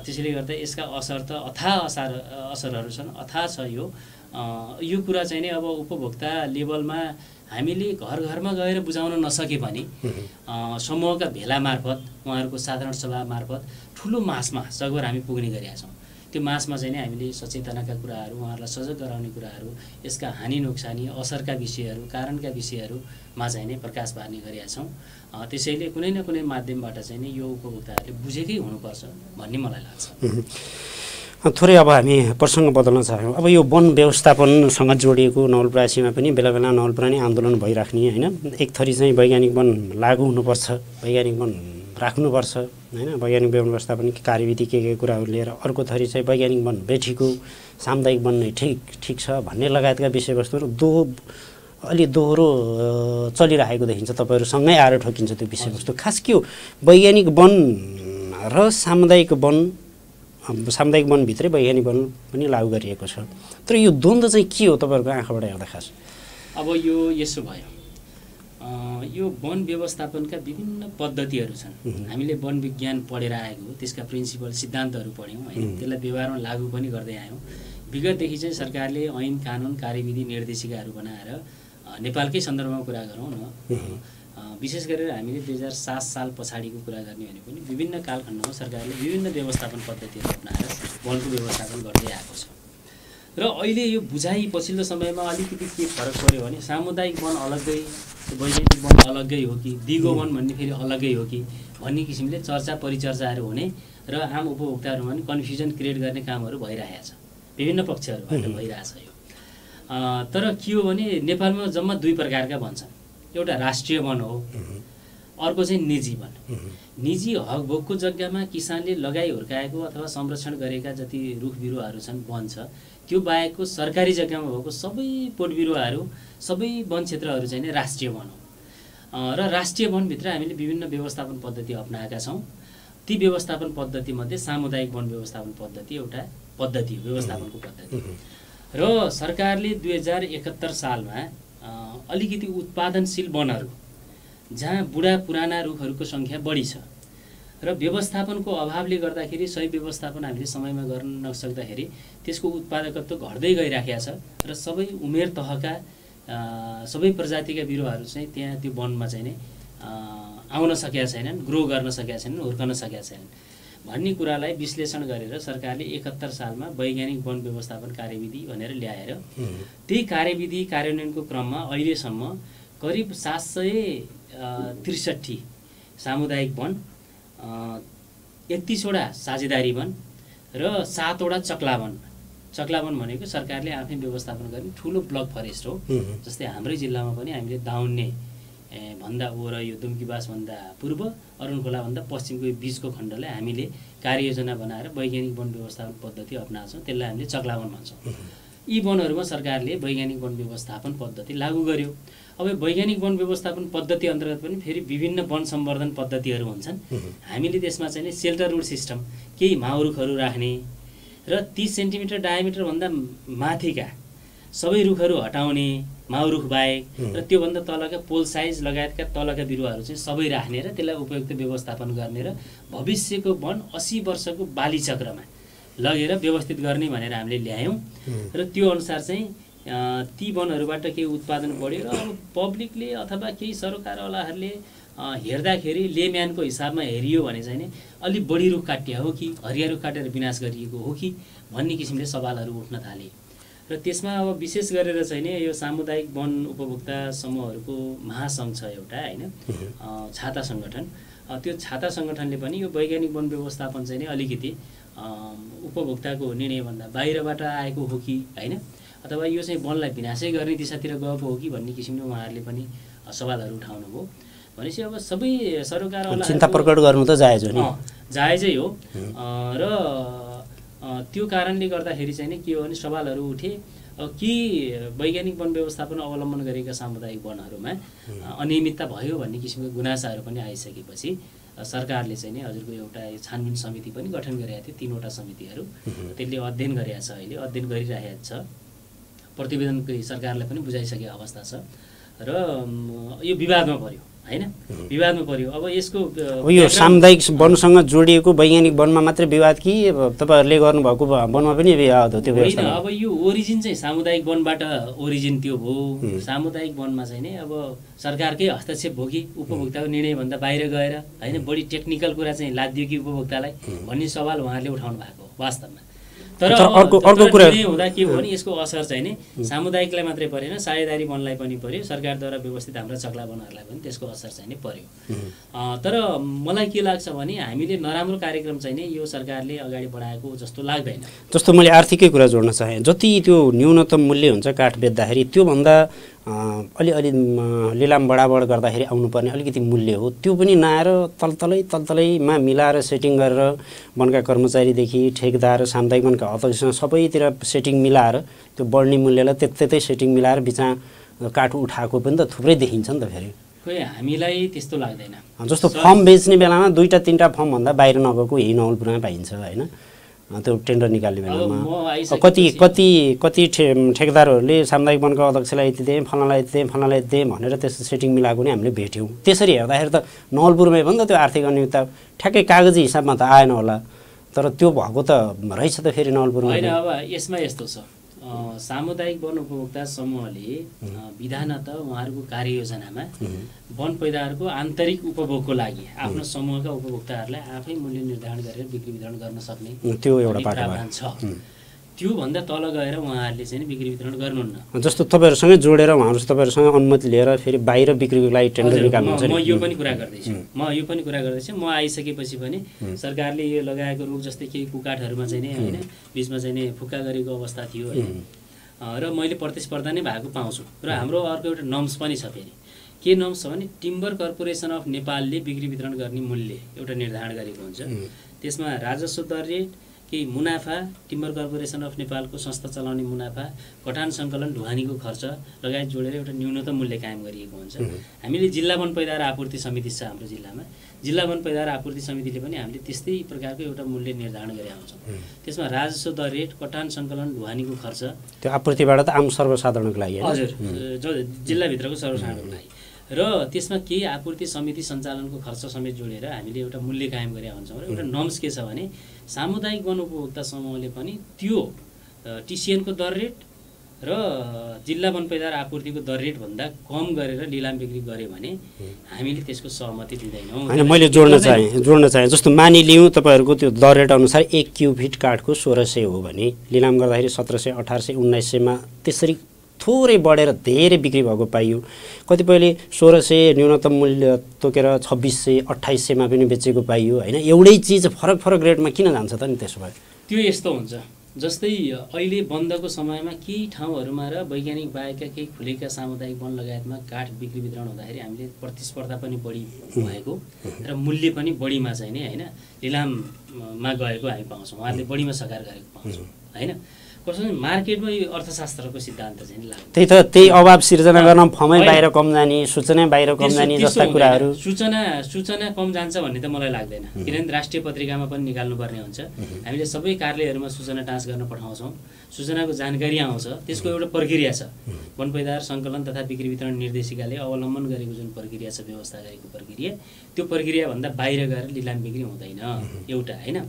त्यसैले गर्दा यसका असर त अथाह असरहरू छन्, अथाह छ यो कुरा चाहिँ अब उपभोक्ता लेभलमा हामीले घर घरमा गएर बुझाउन नसके पनि समूहका भेला मार्फत, उहाँहरूको साधारण सभा मार्फत ठुलो मासमा जगभर हामी पुग्ने गरेका छौँ। त्यो मासमा चाहिँ हामीले सचेतनाका कुराहरू, उहाँहरूलाई सजग गराउने कुराहरू, यसका हानि नोक्सानी, असरका विषयहरू, कारणका विषयहरूमा चाहिँ प्रकाश पार्ने गरेका छौँ। त्यसैले कुनै न कुनै माध्यमबाट चाहिँ यो उपभोक्ताहरूले बुझेकै हुनुपर्छ भन्ने मलाई लाग्छ। थोरै अब हामी प्रसङ्ग बदल्न चाह्यौँ। अब यो वन व्यवस्थापनसँग जोडिएको नवलपरासीमा पनि बेला बेला नवलपरासी आन्दोलन भइराख्ने होइन, एक थरी चाहिँ वैज्ञानिक वन लागू हुनुपर्छ, वैज्ञानिक वन राख्नुपर्छ होइन, वैज्ञानिक वन व्यवस्थापन कार्यविधि के कुराहरू लिएर, अर्को थरी चाहिँ वैज्ञानिक वन बेठिको, सामुदायिक वन नै ठिक छ भन्ने लगायतका विषयवस्तुहरू अलि दोहोरो चलिरहेको देखिन्छ। तपाईँहरू सँगै आएर ठोकिन्छ त्यो विषयवस्तु। खास के हो वैज्ञानिक वन र सामुदायिक वनभित्रै वैज्ञानिक वन पनि लागू गरिएको छ, तर यो द्वन्द्व चाहिँ के हो तपाईँहरूको आँखाबाट हेर्दा खास? अब यो यसो भयो, यो वन व्यवस्थापनका विभिन्न पद्धतिहरू छन्। हामीले वन विज्ञान पढेर आएको हो, त्यसका प्रिन्सिपल सिद्धान्तहरू पढ्यौँ होइन, त्यसलाई व्यवहारमा लागू पनि गर्दै आयौँ। विगतदेखि चाहिँ सरकारले ऐन कानुन कार्यविधि निर्देशिकाहरू बनाएर नेपालकै सन्दर्भमा कुरा गरौँ न, विशेष गरेर हामीले 2007 साल पछाडिको कुरा गर्ने भने पनि विभिन्न कालखण्डमा सरकारले विभिन्न व्यवस्थापन पद्धतिहरू अपनाएर वनको व्यवस्थापन गर्दै आएको छ। र अहिले यो बुझाइ पछिल्लो समयमा अलिकति के फरक पर्यो भने सामुदायिक वन अलग्गै, वैज्ञानिक वन अलग्गै हो कि, दिगो वन भन्ने फेरि अलग्गै हो कि भन्ने किसिमले चर्चा परिचर्चाहरू हुने र आम उपभोक्ताहरूमा पनि कन्फ्युजन क्रिएट गर्ने कामहरू भइरहेछ, विभिन्न पक्षहरूबाट भइरहेछ यो। तर के हो भने नेपालमा जम्मा दुई प्रकारका वन छन्, एउटा राष्ट्रिय वन हो, अर्को चाहिँ निजी वन। निजी हकभोगको जग्गामा किसानले लगाई हुर्काएको अथवा संरक्षण गरेका जति रुख बिरुवाहरू छन्, वन छ, त्यो बाहेकको सरकारी जग्गामा भएको सबै बोट बिरुवाहरू, सबै वन क्षेत्रहरू चाहिँ राष्ट्रिय वन हो। र राष्ट्रिय वनभित्र हामीले विभिन्न व्यवस्थापन पद्धति अपनाएका छौँ। ती व्यवस्थापन पद्धतिमध्ये सामुदायिक वन व्यवस्थापन पद्धति एउटा पद्धति हो, व्यवस्थापनको पद्धति। र सरकारले 2071 सालमा अलिकति उत्पादनशील वनहरू जहाँ बुढा पुराना रुखहरूको सङ्ख्या बढी छ र व्यवस्थापनको अभावले गर्दाखेरि सही व्यवस्थापन हामीले समयमा गर्न नसक्दाखेरि त्यसको उत्पादकत्व घट्दै गइराखेको छ र सबै उमेर तहका सबै प्रजातिका बिरुवाहरू चाहिँ त्यहाँ त्यो वनमा चाहिँ नै आउन सकेका छैनन्, ग्रो गर्न सकेका छैनन्, हुर्कन सकेका छैनन् भन्ने कुरालाई विश्लेषण गरेर सरकारले 71 सालमा वैज्ञानिक वन व्यवस्थापन कार्यविधि भनेर ल्याएर त्यही कार्यविधि कार्यान्वयनको क्रममा अहिलेसम्म करिब 763 सामुदायिक वन, 31 वटा साझेदारी वन र 7 वटा चक्ला वन। चक्ला वन भनेको सरकारले आफै व्यवस्थापन गर्ने ठुलो ब्लक फरेस्ट हो। जस्तै हाम्रै जिल्लामा पनि हामीले दाउन्ने भन्दा ओर यो दुम्कीबास भन्दा पूर्व, अरुणखोला भन्दा पश्चिमको यो बीचको खण्डलाई हामीले कार्ययोजना बनाएर वैज्ञानिक वन व्यवस्थापन पद्धति अपनाउँछौँ, त्यसलाई हामीले चक्ला वन भन्छौँ। यी वनहरूमा सरकारले वैज्ञानिक वन व्यवस्थापन पद्धति लागू गर्यो। अब वैज्ञानिक वन व्यवस्थापन पद्धति अन्तर्गत पनि फेरि विभिन्न वन सम्वर्धन पद्धतिहरू हुन्छन्। हामीले त्यसमा चाहिँ सेल्टर रुट सिस्टम, केही माउरुखहरू राख्ने र 30 सेन्टिमिटर डायमिटरभन्दा माथिका सबै रुखहरू हटाउने, माउरुख बाहेक र त्योभन्दा तलका पोल साइज लगायतका तलका बिरुवाहरू चाहिँ सबै राख्ने र त्यसलाई उपयुक्त व्यवस्थापन गर्ने र भविष्यको वन 80 वर्षको बाली चक्रमा लगेर व्यवस्थित गर्ने भनेर हामीले ल्यायौँ र त्यो अनुसार चाहिँ ती वनहरूबाट केही उत्पादन बढ्यो र अब पब्लिकले अथवा केही सरकारवालाहरूले हेर्दाखेरि लेम्यानको हिसाबमा हेरियो भने चाहिँ नि अलिक बढी रुख काटिया हो कि हरिया रुख काटेर विनाश गरिएको हो कि भन्ने किसिमले सवालहरू उठ्न थाले र त्यसमा अब विशेष गरेर चाहिँ नि यो सामुदायिक वन उपभोक्ता समूहहरूको महासङ्घ छ एउटा हैन, छाता सङ्गठन। त्यो छाता सङ्गठनले पनि यो वैज्ञानिक वन व्यवस्थापन चाहिँ नि अलिकति उपभोक्ताको निर्णयभन्दा बाहिरबाट आएको हो कि हैन, अथवा यो चाहिँ वनलाई विनाशै गर्ने दिशातिर गएको हो कि भन्ने किसिमले उहाँहरूले पनि सवालहरू उठाउनु भयो। भनेपछि अब सबै सरकारवाला चिन्ता प्रकट गर्नु त जायज हो नि, जायजै हो र त्यो कारणले गर्दाखेरि चाहिँ नि के हो भने सवालहरू उठे कि वैज्ञानिक वन व्यवस्थापन अवलम्बन गरेका सामुदायिक वनहरूमा अनियमितता भयो भन्ने किसिमको गुनासाहरू पनि आइसकेपछि सरकारले चाहिँ नि हजुरको एउटा छानबिन समिति पनि गठन गरेका थियो, 3 वटा समितिहरू। त्यसले अध्ययन गरेका छ, अहिले अध्ययन गरिरहेको छ, प्रतिवेदन सरकारलाई पनि बुझाइसकेको अवस्था छ र यो विवादमा पर्यो हैन, विवादमा पर्यो। अब यसको यो सामुदायिक वनसँग जोडिएको वैज्ञानिक वनमा मात्रै विवाद कि तपाईहरुले गर्नुभएको वनमा पनि विवाद हो त्यो व्यवस्था? अब यो ओरिजिन चाहिँ सामुदायिक वनबाट ओरिजिन त्यो हो। सामुदायिक वनमा चाहिँ नि अब सरकारकै हस्तक्षेप हो कि उपभोक्ताको निर्णयभन्दा बाहिर गएर हैन बढी टेक्निकल कुरा चाहिँ लादियो कि उपभोक्तालाई भन्ने सवाल उहाँहरूले उठाउनु भएको वास्तवमा। तर अर्को कुरा हुँदा के हो भने यसको असर चाहिँ नि सामुदायिकलाई मात्रै परेन, साझेदारी वनलाई पनि पर्यो, सरकारद्वारा व्यवस्थित हाम्रा चक्ला वनहरूलाई पनि त्यसको असर चाहिँ नि पर्यो। तर मलाई के लाग्छ भने हामीले नराम्रो कार्यक्रम चाहिँ नि यो सरकारले अगाडि बढाएको जस्तो लाग्दैन। जस्तो मैले आर्थिकै कुरा जोड्न चाहे, जति त्यो न्यूनतम मूल्य हुन्छ काठ बेच्दाखेरि त्योभन्दा अलि लिलाम बढाबढ गर्दाखेरि आउनुपर्ने अलिकति मूल्य हो, त्यो पनि नआएर तलतलैमा मिलाएर सेटिङ गरेर वनका कर्मचारीदेखि ठेकदार सामुदायिक वनका अध्यक्षसँग सबैतिर सेटिङ मिलाएर त्यो बढ्ने मूल्यलाई त्यतै सेटिङ मिलाएर बिचमा काठ उठाएको पनि त थुप्रै देखिन्छ नि त। फेरि खोइ हामीलाई त्यस्तो लाग्दैन। जस्तो फर्म बेच्ने बेलामा 2-3टा फर्मभन्दा बाहिर नगएको यही नवलपुरमा पाइन्छ हैन, त्यो टेन्डर निकाल्ने बेलामा कति ठेकेदारहरूले सामुदायिक वनको अध्यक्षलाई यति दिएँ, फलानालाई यति दिएँ, फलानालाई यति दिएँ भनेर त्यस्तो सेटिङ मिलाएको नि हामीले भेट्यौँ। त्यसरी हेर्दाखेरि त नवलपुरमै पनि त त्यो आर्थिक अनियमितता ठ्याक्कै कागजी हिसाबमा त आएन होला, तर त्यो भएको त रहेछ त फेरि नवलपुरमा। होइन, अब यसमा यस्तो छ, सामुदायिक वन उपभोक्ता समूहले विधानत उहाँहरूको कार्ययोजनामा वन पैदाहरूको आन्तरिक उपभोगको लागि आफ्नो समूहका उपभोक्ताहरूलाई आफै मूल्य निर्धारण गरेर बिक्री वितरण गर्न सक्ने त्यो एउटा प्रावधान छ। त्योभन्दा तल गएर उहाँहरूले चाहिँ बिक्री वितरण गर्नुहुन्न। जस्तो तपाईँहरूसँगै जोडेर उहाँहरू तपाईँहरूसँग अनुमति लिएर फेरि बाहिर बिक्रीको लागि टेन्डर निकाल्नुहुन्छ। म यो पनि कुरा गर्दैछु। म आइसकेपछि पनि सरकारले यो लगाएको रुख जस्तै केही कुकाठहरूमा चाहिँ नि होइन बिचमा चाहिँ नि फुक्का गरेको अवस्था थियो होइन, र मैले प्रतिस्पर्धा नै भएको पाउँछु। र हाम्रो अर्को एउटा नर्म्स पनि छ। फेरि के नर्म्स छ भने टिम्बर कर्पोरेसन अफ नेपालले बिक्री वितरण गर्ने मूल्य एउटा निर्धारण गरेको हुन्छ। त्यसमा राजस्व दर रेट, केही मुनाफा टिम्बर कर्पोरेसन अफ नेपालको संस्था चलाउने मुनाफा, कटान सङ्कलन, ढुवानीको खर्च लगायत जोडेर एउटा न्यूनतम मूल्य कायम गरिएको हुन्छ। हामीले जिल्ला वन पैदावार आपूर्ति समिति छ हाम्रो जिल्लामा, जिल्ला वन पैदावार आपूर्ति समितिले पनि हामीले त्यस्तै प्रकारको एउटा मूल्य निर्धारण गरेका हुन्छौँ। त्यसमा राजस्व दर रेट, कटान सङ्कलन, ढुवानीको खर्च, त्यो आपूर्तिबाट त आम सर्वसाधारणको लागि हजुर जिल्लाभित्रको सर्वसाधारणको लागि, र त्यसमा केही आपूर्ति समिति सञ्चालनको खर्च समेत जोडेर हामीले एउटा मूल्य कायम गरेका हुन्छौँ। र एउटा नर्म्स के छ भने सामुदायिक वन उपभोक्ता समूहले पनि त्यो टिसिएनको दर रेट र जिल्ला वन पैदावार आपूर्तिको दर रेटभन्दा कम गरेर लिलाम बिक्री गऱ्यो भने हामीले त्यसको सहमति दिँदैनौँ। होइन, मैले जोड्न चाहेँ जस्तो मानिलिउँ तपाईँहरूको त्यो दर रेट अनुसार 1 क्युबिट काठको 1600 हो भने लिलाम गर्दाखेरि 1700, 1800, 1900मा त्यसरी थोरै बढेर धेरै बिक्री भएको पाइयो। कतिपयले 1600 न्यूनतम मूल्य तोकेर 2600, 2800मा पनि बेचेको पाइयो होइन। एउटै चिज फरक फरक रेटमा किन जान्छ त नि त्यसो भए? त्यो यस्तो हुन्छ, जस्तै अहिले बन्दको समयमा केही ठाउँहरूमा र वैज्ञानिक बाहेकका केही खुलेका सामुदायिक वन लगायतमा काठ बिक्री वितरण हुँदाखेरि हामीले प्रतिस्पर्धा पनि बढी भएको र मूल्य पनि बढीमा चाहिँ नि होइन लिलाममा गएको हामी पाउँछौँ, उहाँहरूले बढीमा सकार गरेको पाउँछौँ होइन। कसो मार्केटमा यो अर्थशास्त्रको सिद्धान्त चाहिँ लाग्छ। त्यही अभाव सिर्जना गर्न फर्मै बाहिर कम जाने, सूचना बाहिर कम जाने जस्ता कुराहरू। सूचना कम जान्छ भन्ने त मलाई लाग्दैन, किनभने राष्ट्रिय पत्रिकामा पनि निकाल्नुपर्ने हुन्छ। हामीले सबै कार्यालयहरूमा सूचना टाँस गर्न पठाउँछौँ, सूचनाको जानकारी आउँछ, त्यसको एउटा प्रक्रिया छ। वन पैदावार सङ्कलन तथा बिक्री वितरण निर्देशिकाले अवलम्बन गरेको जुन प्रक्रिया छ, व्यवस्था गरेको प्रक्रिया, त्यो प्रक्रियाभन्दा बाहिर गएर लिलाम बिक्री हुँदैन एउटा होइन।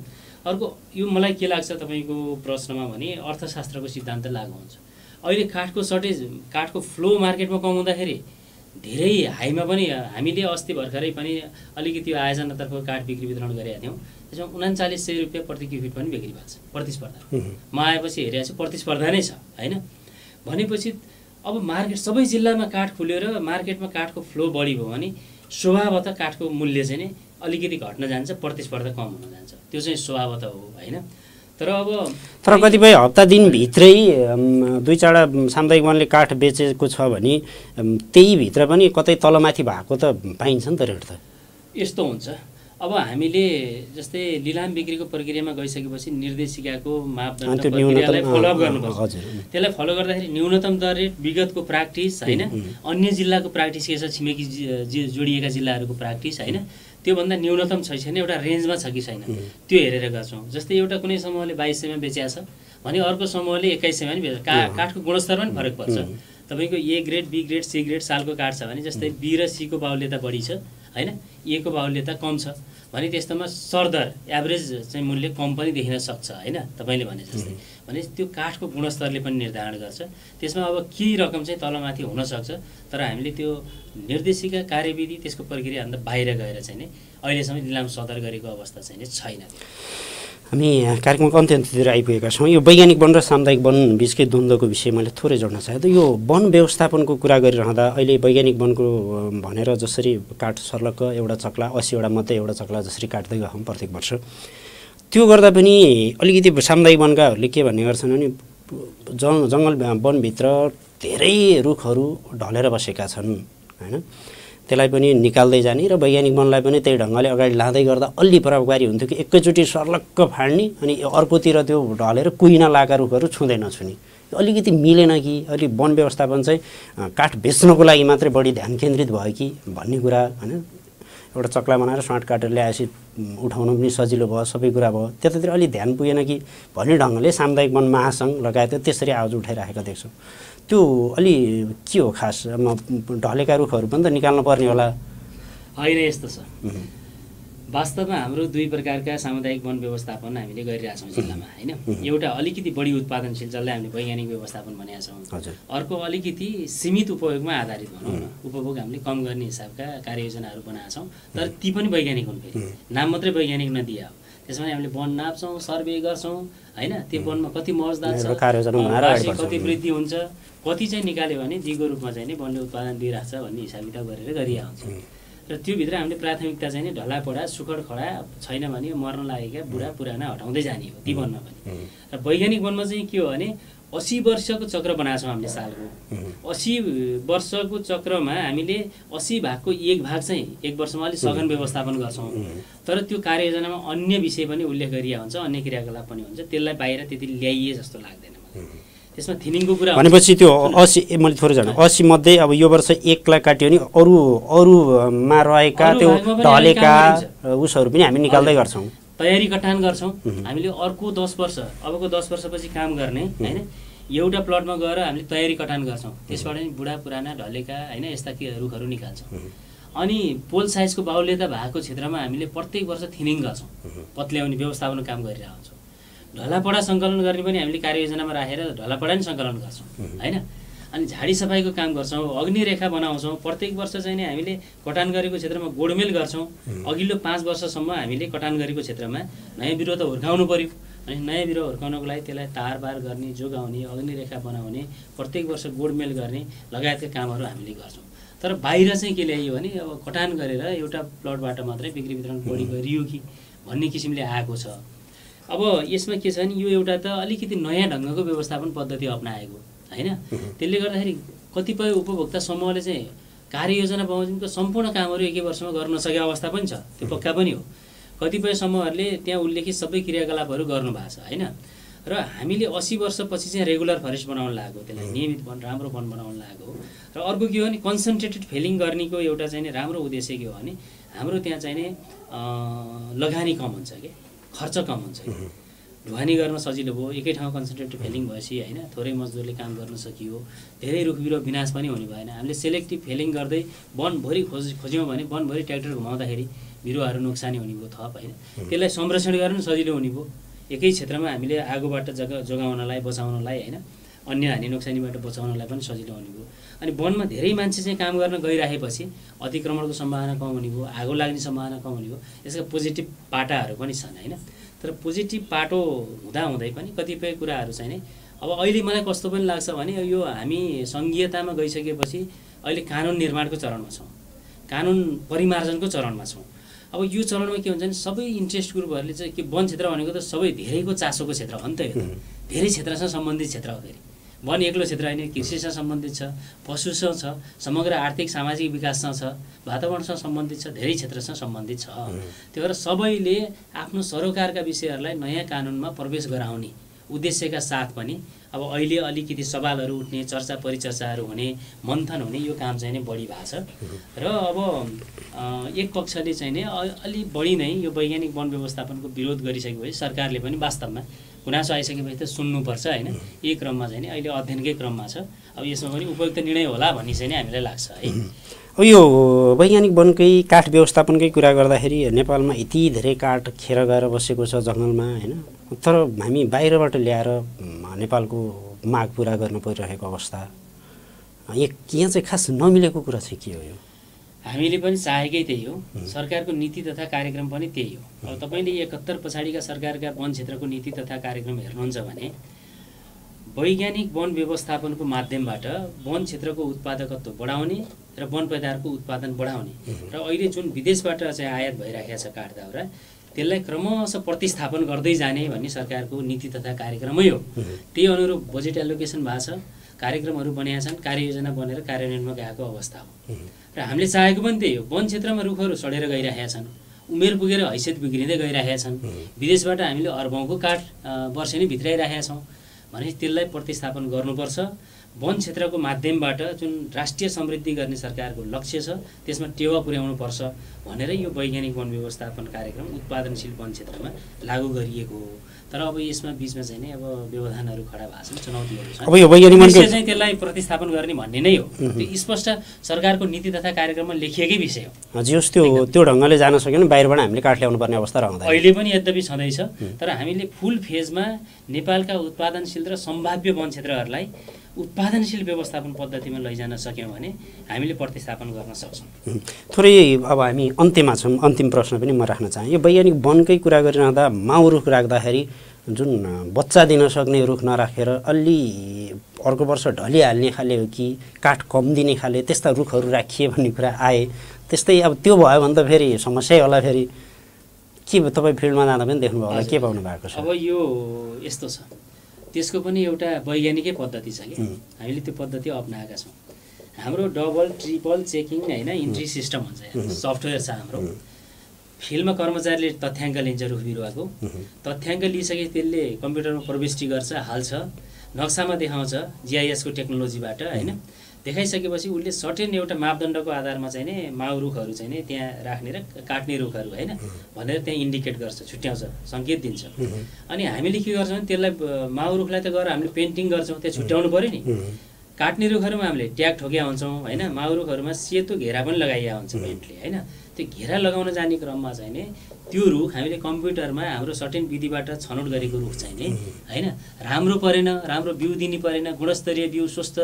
अर्को यो मलाई के लाग्छ तपाईँको प्रश्नमा भने अर्थशास्त्रको सिद्धान्त लागू हुन्छ। अहिले काठको सर्टेज, काठको फ्लो मार्केटमा कम हुँदाखेरि धेरै हाईमा पनि हामीले अस्ति भर्खरै पनि अलिकति आयोजनातर्फ काठ बिक्री वितरण गरेका थियौँ। त्यसमा 3900 रुपियाँ प्रति क्युबिट पनि बिक्री भएको छ प्रतिस्पर्धा। म आएपछि हेरेको छु प्रतिस्पर्धा नै छ होइन। भनेपछि अब मार्केट सबै जिल्लामा काठ खुल्यो र मार्केटमा काठको फ्लो बढी भयो भने स्वभावतः काठको मूल्य चाहिँ अलिकति घट्न जान्छ, प्रतिस्पर्धा कम हुन जान्छ, त्यो चाहिँ स्वभावतः हो होइन। तर कतिपय हप्ता दिनभित्रै 2-4 सामुदायिक वनले काठ बेचेको छ भने त्यही भित्र पनि कतै तलमाथि भएको त पाइन्छ नि त रेट त। यस्तो हुन्छ, अब हामीले जस्तै लिलाम बिक्रीको प्रक्रियामा गइसकेपछि निर्देशिकाको मापदण्ड प्रक्रियालाई फलोअप गर्नुपर्छ। त्यसलाई फलो गर्दाखेरि न्यूनतम दर रेट, विगतको प्र्याक्टिस होइन, अन्य जिल्लाको प्र्याक्टिस के छ, छिमेकी जोडिएका जिल्लाहरूको प्र्याक्टिस होइन, त्योभन्दा न्यूनतम छ छैन, एउटा रेन्जमा छ कि छैन त्यो हेरेर गर्छौँ। जस्तै एउटा कुनै समूहले 2200मा बेचेको छ भने अर्को समूहले 2100मा पनि बेच्छ। काठको गुणस्तरमा पनि फरक पर्छ। तपाईँको A grade, B grade, C grade सालको काठ छ भने जस्तै बी र सीको बाहुल्यता बढी छ होइन, ए को बाहुल्यता कम छ भने त्यस्तोमा सरदर एभरेज चाहिँ मूल्य कम पनि देखिन सक्छ होइन। तपाईँले भने जस्तै भने त्यो काठको गुणस्तरले पनि निर्धारण गर्छ। त्यसमा अब केही रकम चाहिँ तलमाथि हुनसक्छ, तर हामीले त्यो निर्देशिका कार्यविधि त्यसको प्रक्रियाभन्दा बाहिर गएर चाहिँ नि अहिलेसम्म लिलाम सदर गरेको अवस्था चाहिँ छैन। हामी कार्यक्रमको अन्त्यतिर आइपुगेका छौँ। यो वैज्ञानिक वन र सामुदायिक वन बिचकै द्वन्द्वको विषय मैले थोरै जोड्न चाहेँ। त यो वन व्यवस्थापनको कुरा गरिरहँदा अहिले वैज्ञानिक वनको भनेर जसरी काठ सर्लक्क एउटा चक्ला 80वटा मध्ये एउटा चक्ला जसरी काट्दै गयौँ प्रत्येक वर्ष, त्यो गर्दा पनि अलिकति सामुदायिक वनकाहरूले के भन्ने गर्छन् भने जङ्गल वनभित्र धेरै रुखहरू ढलेर बसेका छन् होइन, त्यसलाई पनि निकाल्दै जाने र वैज्ञानिक वनलाई पनि त्यही ढङ्गले अगाडि लाँदै गर्दा अलि प्रभावकारी हुन्थ्यो कि एकैचोटि सर्लक्क फाड्ने अनि अर्कोतिर त्यो ढलेर कुहिन लागेका रुखहरू छुँदै नछुने। अलिकति मिलेन कि अलि वन व्यवस्थापन चाहिँ काठ बेच्नको लागि मात्रै बढी ध्यान केन्द्रित भयो कि भन्ने कुरा होइन। एउटा चक्ला बनाएर स्वाट काटेर ल्याएपछि उठाउनु पनि सजिलो भयो, सबै कुरा भयो, त्यतातिर अलि ध्यान पुगेन कि भन्ने ढङ्गले सामुदायिक वन महासङ्घ लगायत त्यसरी आवाज उठाइराखेका देख्छौँ। त्यो अलि के हो खास, ढलेका रुखहरू पनि त निकाल्नु पर्ने होला होइन? यस्तो छ, वास्तवमा हाम्रो दुई प्रकारका सामुदायिक वन व्यवस्थापन हामीले गरिरहेछौँ जिल्लामा होइन। एउटा अलिकति बढी उत्पादनशील जसलाई हामीले वैज्ञानिक व्यवस्थापन भनेका छौँ, अर्को अलिकति सीमित उपयोगमा आधारित भनौँ न, उपभोग हामीले कम गर्ने हिसाबका कार्ययोजनाहरू बनाएका छौँ, तर ती पनि वैज्ञानिक हुन्, फेरि नाम मात्रै वैज्ञानिक नदिए हो। त्यसमा हामीले वन नाप्छौँ, सर्वे गर्छौँ होइन, त्यो वनमा कति मजदार छ, कति वृद्धि हुन्छ, कति चाहिँ निकाल्यो भने दिगो रूपमा चाहिँ नि वनले उत्पादन दिइरहेछ भन्ने हिसाब किताब गरेर गरिरहेको हुन्छ। र त्योभित्र हामीले प्राथमिकता चाहिँ नि ढलापडा सुखड खडा छैन भने मर्न लागेका बुढा पुराना हटाउँदै जाने हो ती वनमा पनि। र वैज्ञानिक वनमा चाहिँ के हो भने 80 वर्षको चक्र बनाएको छौँ हामीले सालको। 80 वर्षको चक्रमा हामीले 80 भागको 1 भाग चाहिँ 1 वर्षमा अलिक सघन व्यवस्थापन गर्छौँ। तर त्यो कार्ययोजनामा अन्य विषय पनि उल्लेख गरिएको हुन्छ, अन्य क्रियाकलाप पनि हुन्छ, त्यसलाई बाहिर त्यति ल्याइए जस्तो लाग्दैन मलाई। त्यसमा थिनिङको कुरा भनेपछि त्यो 80 मैले थोरै जानु 80 मध्ये अब यो वर्ष 1 लाख काट्यो भने अरूमा रहेका त्यो ढलेका उसहरू पनि हामी निकाल्दै गर्छौँ, तयारी कटान गर्छौँ। हामीले अर्को 10 वर्ष अबको 10 वर्षपछि काम गर्ने हैन, एउटा प्लटमा गएर हामीले तयारी कटान गर्छौँ। त्यसबाट नि बुढा पुराना ढलेका हैन यस्ता के रुखहरू निकाल्छौँ। अनि पोल साइजको बाहुल्यता भएको क्षेत्रमा हामीले प्रत्येक वर्ष थिनिङ गर्छौँ, पत्ल्याउने व्यवस्थापन काम गरिरहेको हुन्छौँ। ढलापडा सङ्कलन गर्ने पनि हामीले कार्ययोजनामा राखेर ढलापडा नि सङ्कलन गर्छौँ हैन। अनि झाडी सफाइको काम गर्छौँ, अग्निरेखा बनाउँछौँ। प्रत्येक वर्ष चाहिँ नि हामीले कटान गरेको क्षेत्रमा गोडमेल गर्छौँ। अघिल्लो 5 वर्षसम्म हामीले कटान गरेको क्षेत्रमा नयाँ बिरुवा त हुर्काउनु पर्यो, अनि नयाँ बिरुवा हुर्काउनको लागि त्यसलाई तारबार गर्ने, जोगाउने, अग्निरेखा बनाउने, प्रत्येक वर्ष गोडमेल गर्ने लगायतका कामहरू हामीले गर्छौँ। तर बाहिर चाहिँ के ल्याइयो भने अब कटान गरेर एउटा प्लटबाट मात्रै बिक्री वितरण बढी गरियो कि भन्ने किसिमले आएको छ। अब यसमा के छ भने यो एउटा त अलिकति नयाँ ढङ्गको व्यवस्थापन पद्धति अपनाएको हैन। त्यसले गर्दाखेरि कतिपय उपभोक्ता समूहले चाहिँ कार्ययोजना बमोजिमको सम्पूर्ण कामहरू एकै वर्षमा गर्न नसकेको अवस्था पनि छ, त्यो पक्का पनि हो। कतिपय समूहहरूले त्यहाँ उल्लेखित सबै क्रियाकलापहरू गर्नु भएको छ हैन। र हामीले 80 वर्षपछि चाहिँ रेगुलर फरेस्ट बनाउन लागेको, त्यसलाई नियमित वन, राम्रो वन बनाउन लागेको। र अर्को के हो भने कन्सन्ट्रेटेड फेलिङ गर्नेको एउटा चाहिँ राम्रो उद्देश्य के हो भने हाम्रो त्यहाँ चाहिँ नि लगानी कम हुन्छ के, खर्च कम हुन्छ कि, ढुवानी गर्न सजिलो भयो। एकै ठाउँ कन्सन्ट्रेटेड फेलिङ भएपछि हैन थोरै मजदुरले काम गर्न सकियो, धेरै रुख बिरुवा विनाश पनि हुने भएन। हामीले सेलेक्टिभ फेलिङ गर्दै वनभरि खोज्यौँ भने वनभरि ट्र्याक्टर घुमाउँदाखेरि बिरुवाहरू नोक्सानी हुने भयो थप हैन। त्यसलाई संरक्षण गर्न सजिलो हुने भयो। एकै क्षेत्रमा हामीले आगोबाट जोगाउनलाई, बचाउनलाई हैन, अन्य हानि नोक्सानीबाट बचाउनलाई पनि सजिलो हुने भयो। अनि वनमा धेरै मान्छे चाहिँ काम गर्न गइराखेपछि अतिक्रमणको सम्भावना कम हुने भयो, आगो लाग्ने सम्भावना कम हुने भयो। यसका पोजिटिभ पाटाहरू पनि छन् हैन। तर पोजिटिभ पाटो हुँदाहुँदै पनि कतिपय कुराहरू चाहिँ नि अब अहिले मलाई कस्तो पनि लाग्छ भने यो हामी सङ्घीयतामा गइसकेपछि अहिले कानुन निर्माणको चरणमा छौँ, कानुन परिमार्जनको चरणमा छौँ। अब यो चरणमा के हुन्छ भने सबै इन्ट्रेस्ट ग्रुपहरूले चाहिँ के वन क्षेत्र भनेको त सबै धेरैको चासोको क्षेत्र हो नि त, यो धेरै क्षेत्रसँग सम्बन्धित क्षेत्र हो। फेरि वन एक्लो क्षेत्र होइन, कृषिसँग सम्बन्धित छ, पशुसँग छ, समग्र आर्थिक सामाजिक विकाससँग छ, वातावरणसँग सम्बन्धित छ, धेरै क्षेत्रसँग सम्बन्धित छ। त्यही भएर सबैले आफ्नो सरोकारका विषयहरूलाई नयाँ कानुनमा प्रवेश गराउने उद्देश्यका साथ पनि अब अहिले अलिकति सवालहरू उठ्ने, चर्चा परिचर्चाहरू हुने, मन्थन हुने यो काम चाहिँ नै बढी भएको छ। र अब एक पक्षले चाहिँ नै अलि बढी नै यो वैज्ञानिक वन व्यवस्थापनको विरोध गरिसकेपछि सरकारले पनि वास्तवमा गुनासो आइसकेपछि त सुन्नुपर्छ हैन। यही क्रममा चाहिँ नि अहिले अध्ययनकै क्रममा छ। अब यसमा पनि उपयुक्त निर्णय होला भन्ने चाहिँ नि हामीलाई लाग्छ है। अब यो वैज्ञानिक वनकै काठ व्यवस्थापनकै कुरा गर्दाखेरि नेपालमा यति धेरै काठ खेर गएर बसेको छ जङ्गलमा हैन, तर हामी बाहिरबाट ल्याएर नेपालको माग पुरा गर्न परिरहेको अवस्था, यहाँ चाहिँ खास नमिलेको कुरा चाहिँ के हो? यो हामीले पनि चाहेकै त्यही हो, सरकारको नीति तथा कार्यक्रम पनि त्यही हो। अब तपाईँले 71 पछाडिका सरकारका वन क्षेत्रको नीति तथा कार्यक्रम हेर्नुहुन्छ भने वैज्ञानिक वन व्यवस्थापनको माध्यमबाट वन क्षेत्रको उत्पादकत्व बढाउने र वन पैदावारको उत्पादन बढाउने र अहिले जुन विदेशबाट चाहिँ आयात भइरहेको छ काठ दाउरा त्यसलाई क्रमशः प्रतिस्थापन गर्दै जाने भन्ने सरकारको नीति तथा कार्यक्रमै हो। त्यही अनुरूप बजेट एलोकेसन भएको छ, कार्यक्रमहरू बनेका छन्, कार्ययोजना बनेर कार्यान्वयनमा गएको अवस्था हो। र हामीले चाहेको पनि त्यही हो। वन क्षेत्रमा रुखहरू सडेर गइरहेका छन्, उमेर पुगेर हैसियत बिग्रिँदै गइरहेका छन्, विदेशबाट हामीले अर्बौँको काठ वर्षेनी भित्राइरहेका छौँ भनेपछि त्यसलाई प्रतिस्थापन गर्नुपर्छ। वन क्षेत्रको माध्यमबाट जुन राष्ट्रिय समृद्धि गर्ने सरकारको लक्ष्य छ त्यसमा टेवा पुर्याउनुपर्छ भनेर यो वैज्ञानिक वन व्यवस्थापन कार्यक्रम उत्पादनशील वन क्षेत्रमा लागू गरिएको हो। तर अब यसमा बिचमा चाहिँ नि अब व्यवधानहरू खडा भएको छन्, चुनौतीहरू छन्। अब यो वैज्ञानिक वनकै चाहिँ त्यसलाई प्रतिस्थापन गर्ने भन्ने नै हो। त्यो स्पष्ट सरकारको नीति तथा कार्यक्रममा लेखिएकै विषय हो। हजुर त्यो ढङ्गले जान सक्यो भने बाहिरबाट हामीले काठ ल्याउनु पर्ने अवस्था रहँदैन। अहिले पनि यद्यपि छँदैछ, तर हामीले फुल फेजमा नेपालका उत्पादनशील र सम्भाव्य वन क्षेत्रहरूलाई उत्पादनशील व्यवस्थापन पद्धतिमा लैजान सक्यौँ भने हामीले प्रतिस्थापन गर्न सक्छौँ। थोरै अब हामी अन्त्यमा छौँ, अन्तिम प्रश्न पनि म राख्न चाहेँ। यो वैज्ञानिक वनकै कुरा गरिरहँदा माउ रुख राख्दाखेरि जुन बच्चा दिन सक्ने रुख नराखेर अलि अर्को वर्ष ढलिहाल्ने खाले हो कि काठ कम दिने खाले त्यस्ता रुखहरू राखिए भन्ने कुरा आए। त्यस्तै अब त्यो भयो भने त फेरि समस्यै होला। फेरि के तपाईँ फिल्डमा जाँदा पनि देख्नुभयो होला, के पाउनु भएको छ? अब यो यस्तो छ, त्यसको पनि एउटा वैज्ञानिकै पद्धति छ कि हामीले त्यो पद्धति अपनाएका छौँ। हाम्रो डबल ट्रिपल चेकिङ होइन इन्ट्री सिस्टम हुन्छ, सफ्टवेयर छ हाम्रो। फिल्डमा कर्मचारीले तथ्याङ्क लिन्छ रुख बिरुवाको, तथ्याङ्क लिइसके त्यसले कम्प्युटरमा प्रविष्टि गर्छ, हाल्छ, नक्सामा देखाउँछ जिआइएसको टेक्नोलोजीबाट होइन। देखाइसकेपछि उसले सर्टेन एउटा मापदण्डको आधारमा चाहिँ नि माउ रुखहरू चाहिँ नि त्यहाँ राख्ने र काट्ने रुखहरू होइन भनेर त्यहाँ इन्डिकेट गर्छ, छुट्याउँछ, सङ्केत दिन्छ। अनि हामीले के गर्छौँ भने त्यसलाई माउ रुखलाई त गएर हामीले पेन्टिङ गर्छौँ, त्यहाँ छुट्याउनु पऱ्यो नि। काट्ने रुखहरूमा हामीले ट्याग ठोकिया हुन्छौँ होइन, माउ रुखहरूमा सेतो घेरा पनि लगाइया हुन्छ पेन्टले होइन। त्यो घेरा लगाउन जाने क्रममा चाहिँ नि त्यो रुख हामीले कम्प्युटरमा हाम्रो सर्टेन विधिबाट छनौट गरेको रुख चाहिँ नि होइन राम्रो परेन, राम्रो बिउ दिने परेन, गुणस्तरीय बिउ स्वस्थ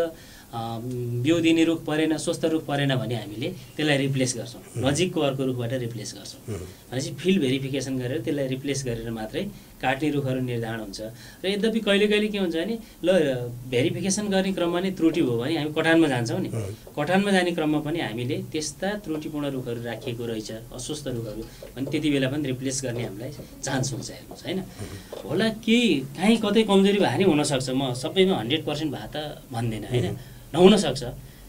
बिउ दिने रुख परेन, स्वस्थ रुख परेन भने हामीले त्यसलाई रिप्लेस गर्छौँ, नजिकको अर्को रुखबाट रिप्लेस गर्छौँ। भनेपछि फिल्ड भेरिफिकेसन गरेर त्यसलाई रिप्लेस गरेर मात्रै काट्ने रुखहरू निर्धारण हुन्छ। र यद्यपि कहिले कहिले के हुन्छ भने ल भेरिफिकेसन गर्ने क्रममा नै त्रुटि हो भने हामी कटानमा जान्छौँ नि, कटानमा जाने क्रममा पनि हामीले त्यस्ता त्रुटिपूर्ण रुखहरू राखिएको रहेछ, अस्वस्थ रुखहरू भने त्यति बेला पनि रिप्लेस गर्ने हामीलाई चान्स हुन्छ हेर्नुहोस् होइन। होला केही काहीँ कतै कमजोरी भए नि हुनसक्छ, म सबैमा 100% भए त भन्दैन होइन, नहुनसक्छ।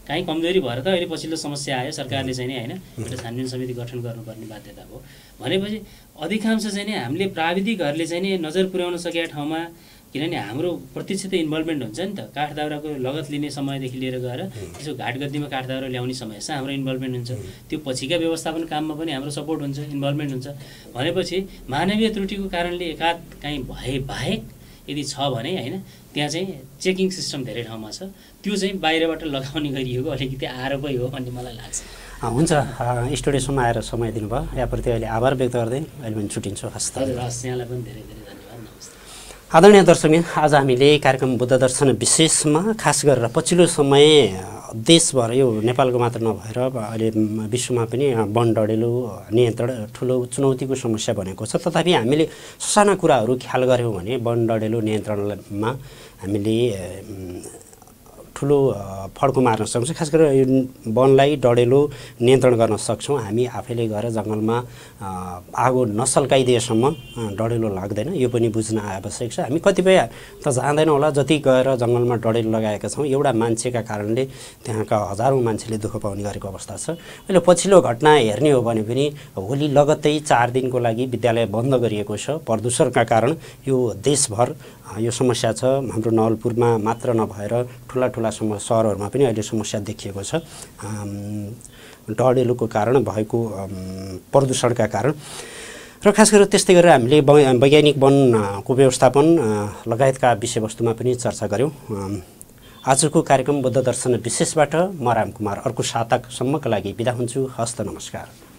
काहीँ कमजोरी भएर त अहिले पछिल्लो समस्या आयो, सरकारले चाहिँ नि होइन एउटा छानबिन समिति गठन गर्नुपर्ने बाध्यता भयो भनेपछि अधिकांश चाहिँ नि हामीले प्राविधिकहरूले चाहिँ नि नजर पुर्याउन सकेका ठाउँमा, किनभने हाम्रो प्रत्यक्ष त इन्भल्भमेन्ट हुन्छ नि त, काठ दाउराको लगत लिने समयदेखि लिएर गएर त्यसो घाटगद्दीमा काठ दाउरा ल्याउने समयसम्म हाम्रो इन्भल्भमेन्ट हुन्छ। त्यो पछिका व्यवस्थापन काममा पनि हाम्रो सपोर्ट हुन्छ, इन्भल्भमेन्ट हुन्छ। भनेपछि मानवीय त्रुटिको कारणले एकाध काहीँ भए बाहेक यदि छ भने होइन त्यहाँ चाहिँ चेकिङ सिस्टम धेरै ठाउँमा छ, त्यो चाहिँ बाहिरबाट लगाउने गरिएको अलिकति आरोपै हो भन्ने मलाई लाग्छ। हुन्छ, स्टुडियोसम्म आएर समय दिनुभयो, यहाँप्रति अहिले आभार व्यक्त गर्दै अहिले पनि छुट्टिन्छु। हस्, यहाँलाई पनि धेरै धेरै धन्यवाद, नमस्ते। आदरणीय दर्शकबिन, आज हामीले कार्यक्रम बुद्ध दर्शन विशेषमा खास गरेर पछिल्लो समय देशभर यो नेपालको मात्र नभएर अहिले विश्वमा पनि वन डढेलो नियन्त्रण ठुलो चुनौतीको समस्या बनेको छ। तथापि हामीले साना कुराहरू ख्याल गऱ्यौँ भने वन डढेलो नियन्त्रणमा हामीले ठुलो फड्को मार्न सक्छौँ। खास गरेर यो वनलाई डढेलो नियन्त्रण गर्न सक्छौँ। हामी आफैले गएर जङ्गलमा आगो नसल्काइदिएसम्म डढेलो लाग्दैन, यो पनि बुझ्न आवश्यक छ। हामी कतिपय त जान्दैनौँ होला, जति गएर जङ्गलमा डढेलो लगाएका छौँ एउटा मान्छेका कारणले त्यहाँका हजारौँ मान्छेले दुःख पाउने गरेको अवस्था छ। अहिले पछिल्लो घटना हेर्ने हो भने पनि होली लगत्तै 4 दिनको लागि विद्यालय बन्द गरिएको छ प्रदूषणका कारण। यो देशभर यो समस्या छ, हाम्रो नवलपुरमा मात्र नभएर ठुला ठुला सहरहरूमा पनि अहिले समस्या देखिएको छ डढेलोको कारण भएको प्रदूषणका कारण। र खास गरेर त्यस्तै गरेर हामीले वैज्ञानिक वनको व्यवस्थापन लगायतका विषयवस्तुमा पनि चर्चा गऱ्यौँ। आजको कार्यक्रम बुद्ध दर्शन विशेषबाट म रामकुमार अर्को सातासम्मका लागि बिदा हुन्छु। हस्त नमस्कार।